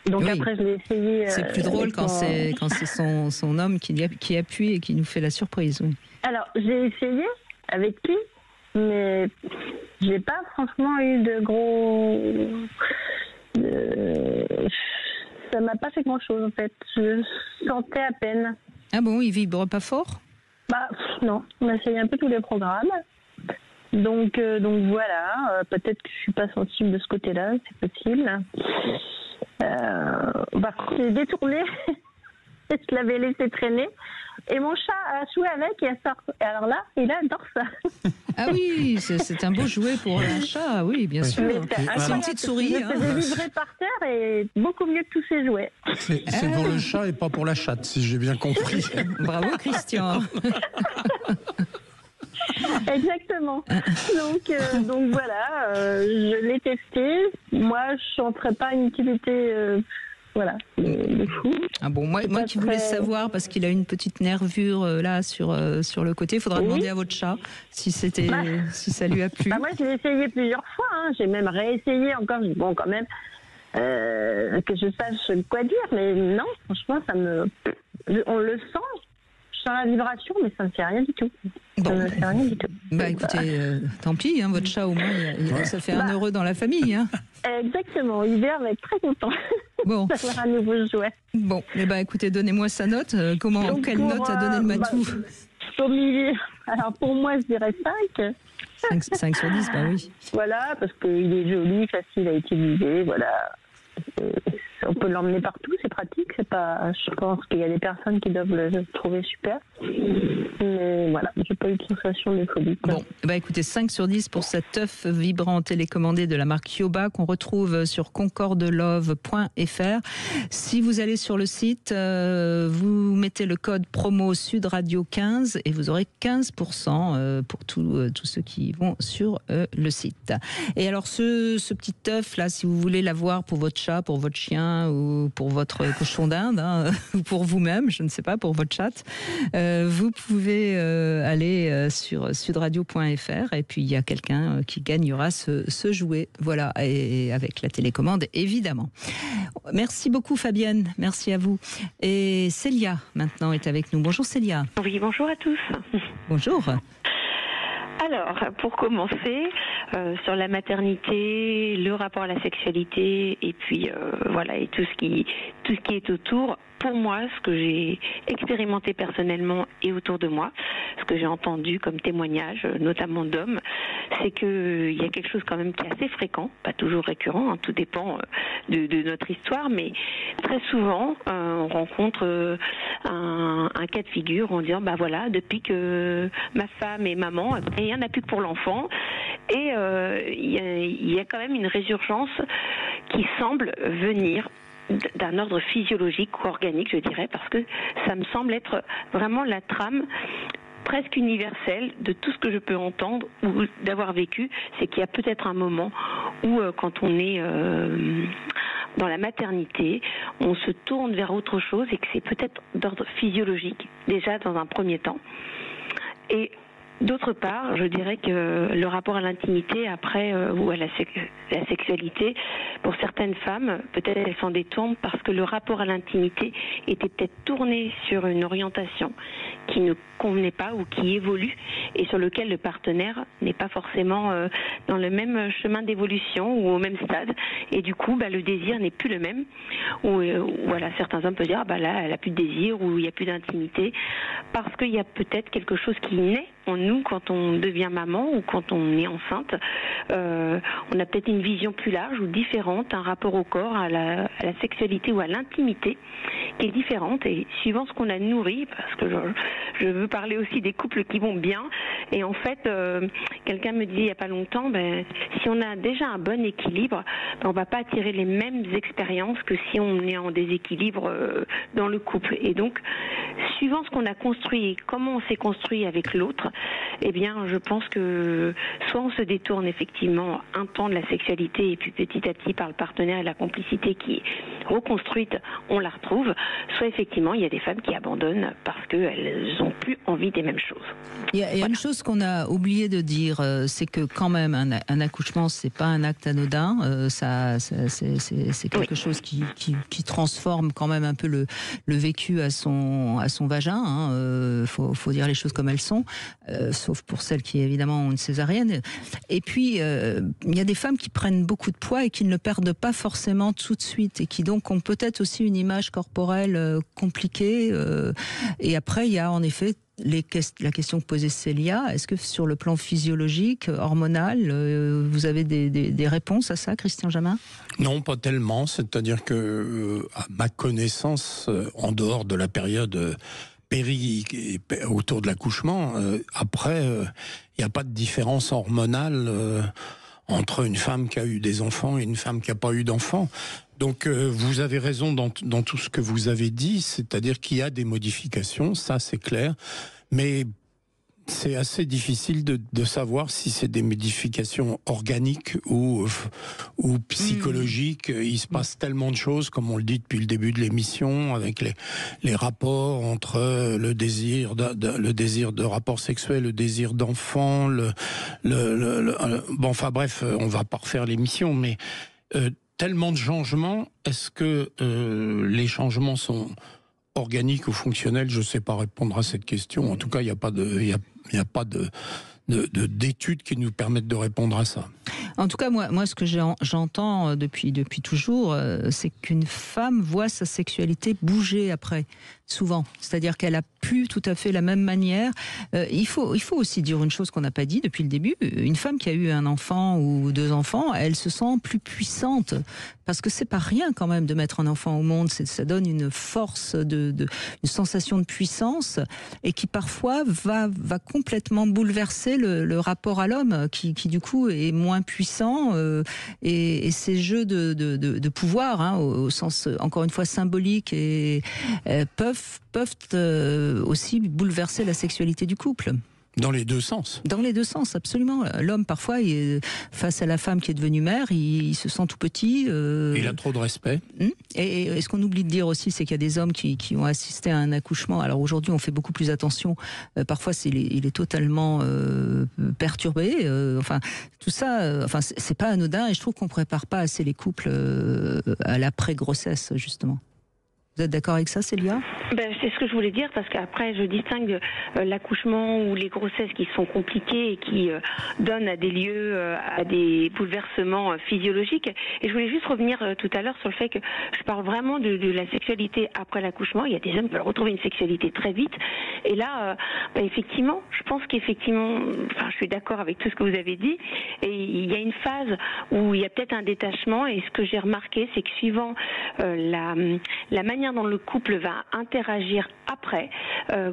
Donc après, je l'ai essayé. C'est plus drôle quand c'est son homme qui appuie et qui nous fait la surprise. Oui. Alors, j'ai essayé avec lui, mais j'ai pas franchement eu de gros. Ça m'a pas fait grand-chose en fait. Je sentais à peine. Ah bon, il vibre pas fort ? Non, on a essayé un peu tous les programmes. Donc voilà, peut-être que je suis pas sensible de ce côté-là, c'est possible. J'ai détourné, je l'avais laissé traîner et mon chat a joué avec et alors là, il adore ça. Ah oui, c'est un beau jouet pour un chat, oui, bien sûr. C'est une petite souris. Il faisait vibrer par terre et beaucoup mieux que tous ses jouets. C'est pour le chat et pas pour la chatte, si j'ai bien compris. Bravo Christian. Exactement. Donc voilà, je l'ai testé. Moi, je n'en ferais pas une utilité, de fou. Ah bon, moi qui voulais savoir parce qu'il a une petite nervure là sur le côté. Il faudra demander à votre chat si ça lui a plu. Moi, je l'ai essayé plusieurs fois. J'ai même réessayé encore. Bon, quand même, que je sache quoi dire, mais non, franchement, on le sent. Je sens la vibration, mais ça ne fait rien du tout. Bon. Ça ne fait rien du tout. Écoutez, tant pis, votre chat au moins, ça fait un heureux dans la famille. Exactement, il va être très content d'avoir un nouveau jouet. Bon, écoutez, donnez-moi sa note. Quelle note a donné le matou au milieu. Alors pour moi, je dirais 5. 5 sur 10, oui. Voilà, parce qu'il est joli, facile à utiliser, voilà. On peut l'emmener partout, c'est pratique. Je pense qu'il y a des personnes qui doivent le trouver super. Mais voilà, j'ai pas eu de sensation de folie. Bon, écoutez, 5 sur 10 pour cet œuf vibrant télécommandé de la marque Yoba qu'on retrouve sur concordelove.fr. Si vous allez sur le site, vous mettez le code promo Sud Radio 15 et vous aurez 15% pour tous ceux qui vont sur le site. Et alors ce petit œuf là, si vous voulez l'avoir pour votre chat, pour votre chien ou pour votre cochon d'Inde, ou pour vous-même, je ne sais pas, pour votre chatte, vous pouvez aller sur sudradio.fr et puis il y a quelqu'un qui gagnera ce jouet. Voilà, et avec la télécommande, évidemment. Merci beaucoup Fabienne, merci à vous. Et Célia, maintenant, est avec nous. Bonjour Célia. Oui, bonjour à tous. Bonjour. Alors, pour commencer, sur la maternité, le rapport à la sexualité, et puis et tout ce qui est autour. Pour moi, ce que j'ai expérimenté personnellement et autour de moi, ce que j'ai entendu comme témoignage, notamment d'hommes, c'est qu'il y a quelque chose quand même qui est assez fréquent, pas toujours récurrent, tout dépend de notre histoire, mais très souvent, on rencontre un cas de figure en disant, depuis que ma femme est maman, rien n'a plus que pour l'enfant, et il y a quand même une résurgence qui semble venir d'un ordre physiologique ou organique, je dirais, parce que ça me semble être vraiment la trame presque universelle de tout ce que je peux entendre ou d'avoir vécu, c'est qu'il y a peut-être un moment où quand on est dans la maternité, on se tourne vers autre chose et que c'est peut-être d'ordre physiologique, déjà dans un premier temps. Et d'autre part, je dirais que le rapport à l'intimité après ou à la sexualité, pour certaines femmes, peut-être elles s'en détournent parce que le rapport à l'intimité était peut-être tourné sur une orientation qui ne convenait pas ou qui évolue et sur lequel le partenaire n'est pas forcément dans le même chemin d'évolution ou au même stade. Et du coup, le désir n'est plus le même. Ou certains hommes peuvent dire là, elle a plus de désir ou il n'y a plus d'intimité parce qu'il y a peut-être quelque chose qui naît en nous quand on devient maman ou quand on est enceinte. On a peut-être une vision plus large ou différente, un rapport au corps, à la sexualité ou à l'intimité qui est différente et suivant ce qu'on a nourri, parce que je veux parler aussi des couples qui vont bien. Et en fait, quelqu'un me disait il n'y a pas longtemps, si on a déjà un bon équilibre, on ne va pas attirer les mêmes expériences que si on est en déséquilibre dans le couple. Et donc, suivant ce qu'on a construit et comment on s'est construit avec l'autre, eh bien, je pense que soit on se détourne effectivement un temps de la sexualité et puis petit à petit par le partenaire et la complicité qui est reconstruite, on la retrouve, soit effectivement il y a des femmes qui abandonnent parce qu'elles n'ont plus envie des mêmes choses. Il y a une chose qu'on a oublié de dire, c'est que quand même un accouchement, c'est pas un acte anodin, c'est quelque chose qui transforme quand même un peu le vécu à son vagin. Faut dire les choses comme elles sont, sauf pour celles qui évidemment ont une césarienne. Et puis il y a des femmes qui prennent beaucoup de poids et qui ne le perdent pas forcément tout de suite et qui donc ont peut-être aussi une image corporelle compliquée. Et après il y a en effet la question que posait Célia, est-ce que sur le plan physiologique, hormonal, vous avez des réponses à ça, Christian Jamin ? Non, pas tellement. C'est-à-dire que, à ma connaissance, en dehors de la période autour de l'accouchement, après, il n'y a pas de différence hormonale entre une femme qui a eu des enfants et une femme qui n'a pas eu d'enfants. Donc vous avez raison dans tout ce que vous avez dit, c'est-à-dire qu'il y a des modifications, ça c'est clair, mais c'est assez difficile de savoir si c'est des modifications organiques ou psychologiques. Il se passe tellement de choses, comme on le dit depuis le début de l'émission, avec les rapports entre le désir de rapport sexuel, le désir d'enfant, bon, enfin bref, on va pas refaire l'émission, mais tellement de changements, est-ce que les changements sont organiques ou fonctionnels? Je ne sais pas répondre à cette question. En tout cas, il n'y a pas d'études qui nous permettent de répondre à ça. En tout cas, moi ce que j'entends depuis toujours, c'est qu'une femme voit sa sexualité bouger après, souvent. C'est-à-dire qu'elle a plus tout à fait la même manière. Il faut aussi dire une chose qu'on n'a pas dit depuis le début. Une femme qui a eu un enfant ou 2 enfants, elle se sent plus puissante. Parce que c'est pas rien quand même de mettre un enfant au monde. Ça donne une force, une sensation de puissance et qui parfois va complètement bouleverser le rapport à l'homme qui du coup est moins puissant et ces jeux de pouvoir, au sens encore une fois symbolique, et peuvent aussi bouleverser la sexualité du couple. Dans les deux sens. Dans les deux sens, absolument. L'homme, parfois, face à la femme qui est devenue mère, il se sent tout petit. Il a trop de respect. Et ce qu'on oublie de dire aussi, c'est qu'il y a des hommes qui ont assisté à un accouchement. Alors aujourd'hui, on fait beaucoup plus attention. Parfois, il est totalement perturbé. Enfin, tout ça, c'est pas anodin. Et je trouve qu'on prépare pas assez les couples à l'après-grossesse, justement. Vous êtes d'accord avec ça, Célia ? C'est ce que je voulais dire, parce qu'après, je distingue l'accouchement ou les grossesses qui sont compliquées et qui donnent à des lieux à des bouleversements physiologiques. Et je voulais juste revenir tout à l'heure sur le fait que je parle vraiment de la sexualité après l'accouchement. Il y a des hommes qui veulent retrouver une sexualité très vite. Et là, effectivement, je pense qu'effectivement, je suis d'accord avec tout ce que vous avez dit. Et il y a une phase où il y a peut-être un détachement. Et ce que j'ai remarqué, c'est que suivant la manière dont le couple va interagir après,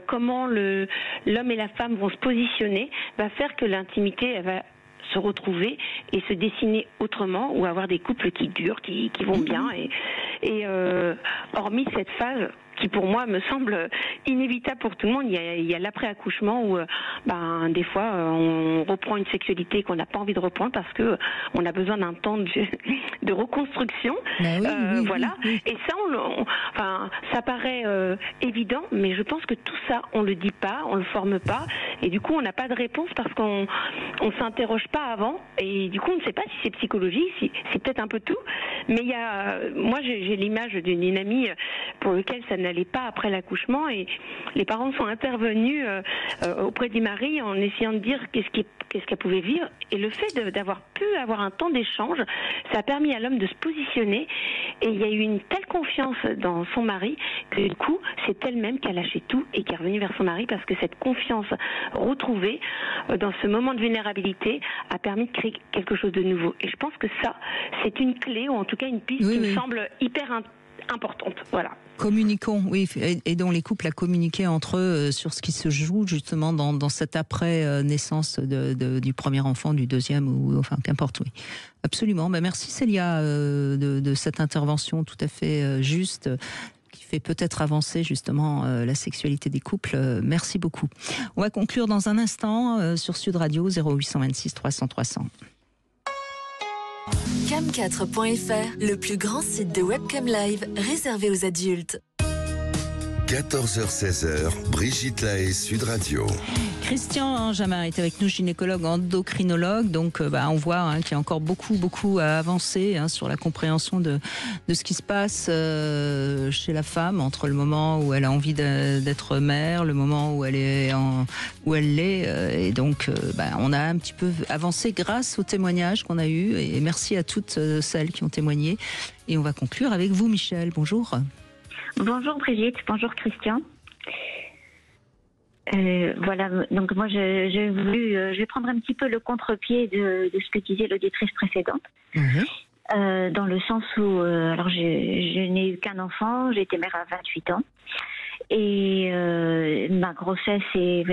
comment l'homme et la femme vont se positionner, va faire que l'intimité, elle va se retrouver et se dessiner autrement, ou avoir des couples qui durent, qui vont bien. Et hormis cette phase qui pour moi me semble inévitable pour tout le monde, il y a l'après-accouchement où des fois on reprend une sexualité qu'on n'a pas envie de reprendre parce que on a besoin d'un temps de reconstruction. Voilà. Et ça, ça paraît évident, mais je pense que tout ça, on le dit pas, on le forme pas, et du coup on n'a pas de réponse parce qu'on s'interroge pas avant, et du coup on ne sait pas si c'est psychologique, si c'est peut-être un peu tout. Mais moi j'ai l'image d'une amie pour laquelle ça n'allait pas après l'accouchement, et les parents sont intervenus auprès du mari en essayant de dire qu'est-ce qu'elle pouvait vivre, et le fait d'avoir pu avoir un temps d'échange, ça a permis à l'homme de se positionner, et il y a eu une telle confiance dans son mari que du coup c'est elle-même qui a lâché tout et qui est revenue vers son mari, parce que cette confiance retrouvée dans ce moment de vulnérabilité a permis de créer quelque chose de nouveau. Et je pense que ça, c'est une clé, ou en tout cas une piste qui me semble hyper importante. Voilà. Communiquons, oui, aidons les couples à communiquer entre eux sur ce qui se joue justement dans cette après-naissance du premier enfant, du deuxième, ou enfin qu'importe, oui. Absolument. Merci Célia de cette intervention tout à fait juste, fait peut-être avancer justement la sexualité des couples. Merci beaucoup. On va conclure dans un instant sur Sud Radio 0826 300 300. Cam4.fr, le plus grand site de webcam live réservé aux adultes. 14h-16h, Brigitte Lahaie, Sud Radio. Christian Anjamin est avec nous, gynécologue endocrinologue. Donc, on voit qu'il y a encore beaucoup à avancer sur la compréhension de ce qui se passe chez la femme entre le moment où elle a envie d'être mère, le moment où elle est et donc, on a un petit peu avancé grâce aux témoignages qu'on a eus. Et merci à toutes celles qui ont témoigné. Et on va conclure avec vous, Michel. Bonjour. Bonjour Brigitte, bonjour Christian. Voilà, donc moi je vais prendre un petit peu le contre-pied de ce que disait l'auditrice précédente. Dans le sens où, alors je n'ai eu qu'un enfant, j'ai été mère à 28 ans. Et ma grossesse et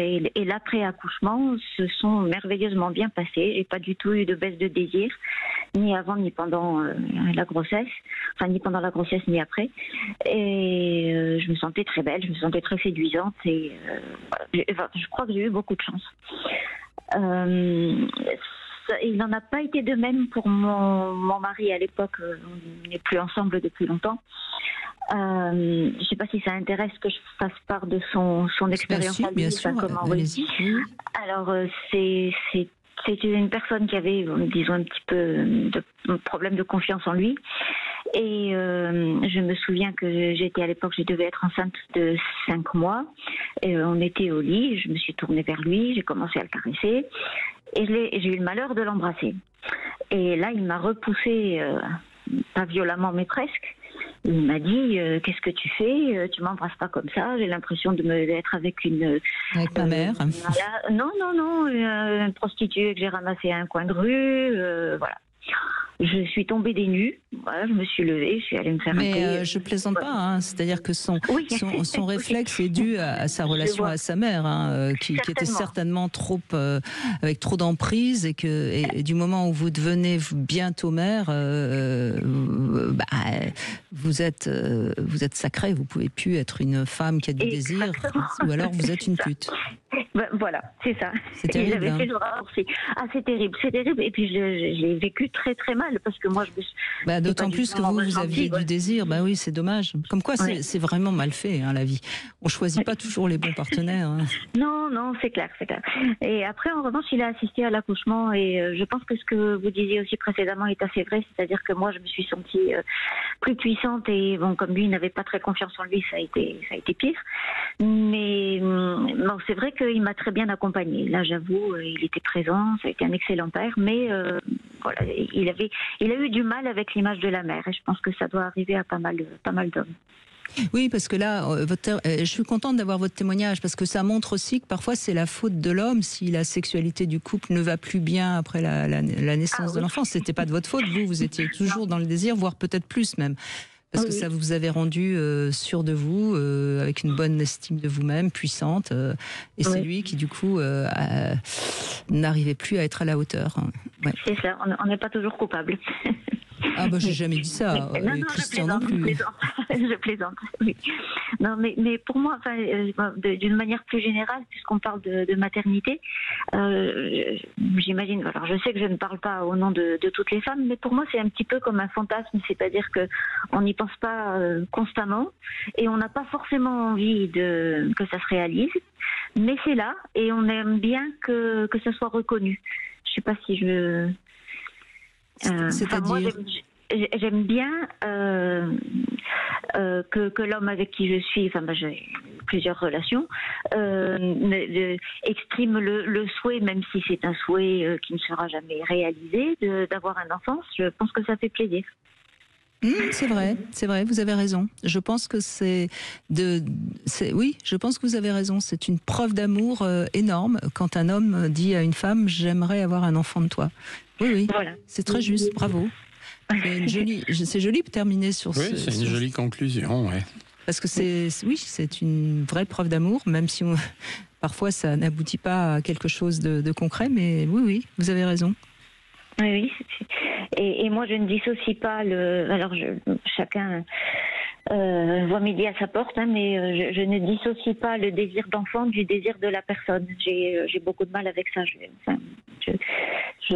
l'après-accouchement se sont merveilleusement bien passés. J'ai pas du tout eu de baisse de désir, ni avant ni pendant la grossesse, enfin ni pendant la grossesse ni après. Et je me sentais très belle, je me sentais très séduisante et je crois que j'ai eu beaucoup de chance. Il n'en a pas été de même pour mon mari à l'époque. On n'est plus ensemble depuis longtemps. Je ne sais pas si ça intéresse que je fasse part de son expérience à lui. Bien sûr, allez-y. Alors, c'est une personne qui avait, disons, un petit peu de problème de confiance en lui. Et je me souviens que j'étais à l'époque, je devais être enceinte de 5 mois. Et on était au lit, je me suis tournée vers lui, j'ai commencé à le caresser. Et j'ai eu le malheur de l'embrasser. Et là, il m'a repoussée, pas violemment, mais presque. Il m'a dit qu'est-ce que tu fais? Tu m'embrasses pas comme ça. J'ai l'impression d'être avec ma mère. Non, une prostituée que j'ai ramassée à un coin de rue. Voilà. Je suis tombée des nues, voilà, je me suis levée, je suis allée me faire un thé. Mais je plaisante pas, c'est-à-dire que son réflexe est dû à sa relation à sa mère, qui était certainement avec trop d'emprise, et du moment où vous devenez bientôt mère, vous êtes sacrée, vous pouvez plus être une femme qui a du désir, ou alors vous êtes une pute. Voilà, c'est ça. C'est terrible. C'est terrible, c'est terrible. Et puis je l'ai vécu très très mal parce que moi d'autant plus que vous aviez du désir. Oui, c'est dommage. Comme quoi, c'est vraiment mal fait la vie. On choisit pas toujours les bons partenaires. Non, c'est clair. Et après, en revanche, il a assisté à l'accouchement et je pense que ce que vous disiez aussi précédemment est assez vrai, c'est-à-dire que moi, je me suis sentie plus puissante et comme lui, il n'avait pas très confiance en lui, ça a été pire. Mais c'est vrai qu'il m'a très bien accompagnée. Là, j'avoue, il était présent, ça a été un excellent père, mais voilà, il a eu du mal avec l'image de la mère, et je pense que ça doit arriver à pas mal d'hommes. Oui, parce que là, je suis contente d'avoir votre témoignage, parce que ça montre aussi que parfois c'est la faute de l'homme si la sexualité du couple ne va plus bien après la naissance de l'enfant. C'était pas de votre faute, vous étiez toujours dans le désir, voire peut-être plus même. Parce que ça vous avait rendu sûr de vous, avec une bonne estime de vous-même, puissante. Et c'est lui qui, du coup, n'arrivait plus à être à la hauteur. Ouais. C'est ça, on n'est pas toujours coupable. J'ai jamais dit ça. Non, Christian non plus. Je plaisante, oui. Non, mais pour moi, d'une manière plus générale, puisqu'on parle de maternité, j'imagine, alors je sais que je ne parle pas au nom de toutes les femmes, mais pour moi c'est un petit peu comme un fantasme, c'est-à-dire qu'on n'y pense pas constamment et on n'a pas forcément envie que ça se réalise, mais c'est là et on aime bien que ça soit reconnu. Je sais pas si je... C'est-à-dire j'aime bien que l'homme avec qui je suis, j'ai plusieurs relations, exprime le souhait, même si c'est un souhait qui ne sera jamais réalisé, d'avoir un enfant. Je pense que ça fait plaisir. C'est vrai, vous avez raison. Je pense que oui, je pense que vous avez raison. C'est une preuve d'amour énorme quand un homme dit à une femme « j'aimerais avoir un enfant de toi ». Oui, voilà. C'est très juste, bravo. C'est joli de terminer sur Oui, c'est une jolie conclusion, ouais. Parce que c'est une vraie preuve d'amour, même si parfois ça n'aboutit pas à quelque chose de concret, mais oui, vous avez raison. Oui. Et moi, je ne dissocie pas alors chacun voit midi à sa porte, hein, mais je ne dissocie pas le désir d'enfant du désir de la personne. J'ai beaucoup de mal avec ça.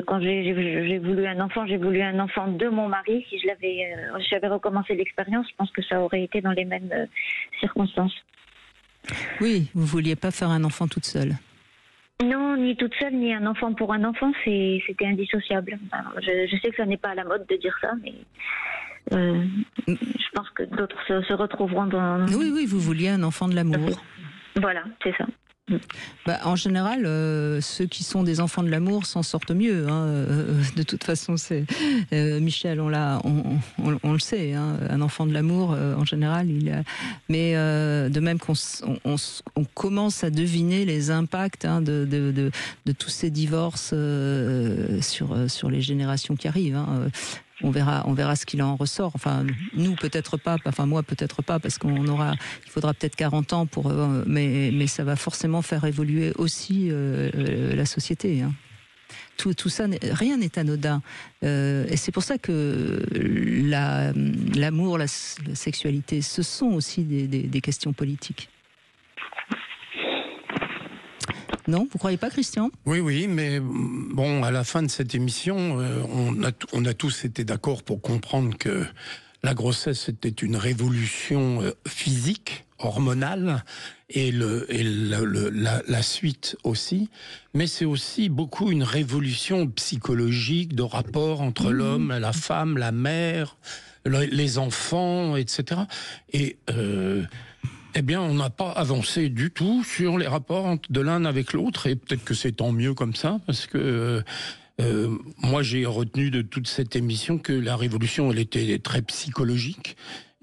Quand j'ai voulu un enfant, j'ai voulu un enfant de mon mari. Si j'avais recommencé l'expérience, je pense que ça aurait été dans les mêmes circonstances. Oui, vous vouliez pas faire un enfant toute seule. Non, ni toute seule, ni un enfant pour un enfant, c'était indissociable. Alors, je sais que ça n'est pas à la mode de dire ça, mais je pense que d'autres se retrouveront dans... Oui, vous vouliez un enfant de l'amour. Voilà, c'est ça. En général, ceux qui sont des enfants de l'amour s'en sortent mieux. Hein. De toute façon, c'est Michel, on le sait. Hein. Un enfant de l'amour, en général, mais de même qu'on commence à deviner les impacts de tous ces divorces sur les générations qui arrivent. Hein. On verra ce qu'il en ressort. Enfin, nous peut-être pas. Enfin, moi peut-être pas, parce il faudra peut-être 40 ans mais ça va forcément faire évoluer aussi la société. Hein. Tout ça, rien n'est anodin. Et c'est pour ça que l'amour, la sexualité, ce sont aussi des questions politiques. Non, vous croyez pas, Christian ? Oui, mais bon, à la fin de cette émission, on a tous été d'accord pour comprendre que la grossesse était une révolution physique, hormonale, et la suite aussi. Mais c'est aussi beaucoup une révolution psychologique de rapport entre l'homme, la femme, la mère, les enfants, etc. Et eh bien, on n'a pas avancé du tout sur les rapports de l'un avec l'autre, et peut-être que c'est tant mieux comme ça, parce que moi j'ai retenu de toute cette émission que la révolution, elle était très psychologique,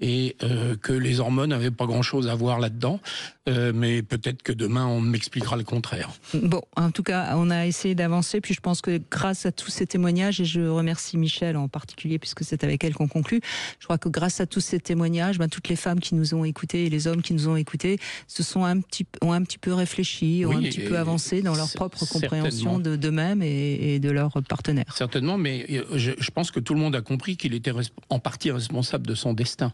et que les hormones n'avaient pas grand-chose à voir là-dedans, mais peut-être que demain on m'expliquera le contraire. Bon, en tout cas, on a essayé d'avancer, puis je pense que grâce à tous ces témoignages, et je remercie Michel en particulier, puisque c'est avec elle qu'on conclut, je crois que grâce à tous ces témoignages, toutes les femmes qui nous ont écoutés et les hommes qui nous ont écoutés ont un petit peu réfléchi, ont un petit peu avancé dans leur propre compréhension d'eux-mêmes et de leurs partenaires. Certainement, mais je pense que tout le monde a compris qu'il était en partie responsable de son destin.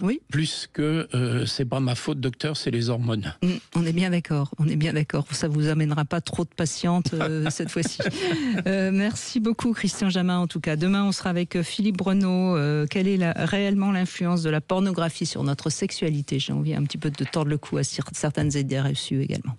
Oui. Plus que c'est pas ma faute, docteur, c'est les hormones. On est bien d'accord, Ça vous amènera pas trop de patientes cette fois-ci. Merci beaucoup, Christian Jamin, en tout cas. Demain, on sera avec Philippe Breneau. Quelle est réellement l'influence de la pornographie sur notre sexualité ? J'ai envie un petit peu de tordre le cou à certaines idées reçues également.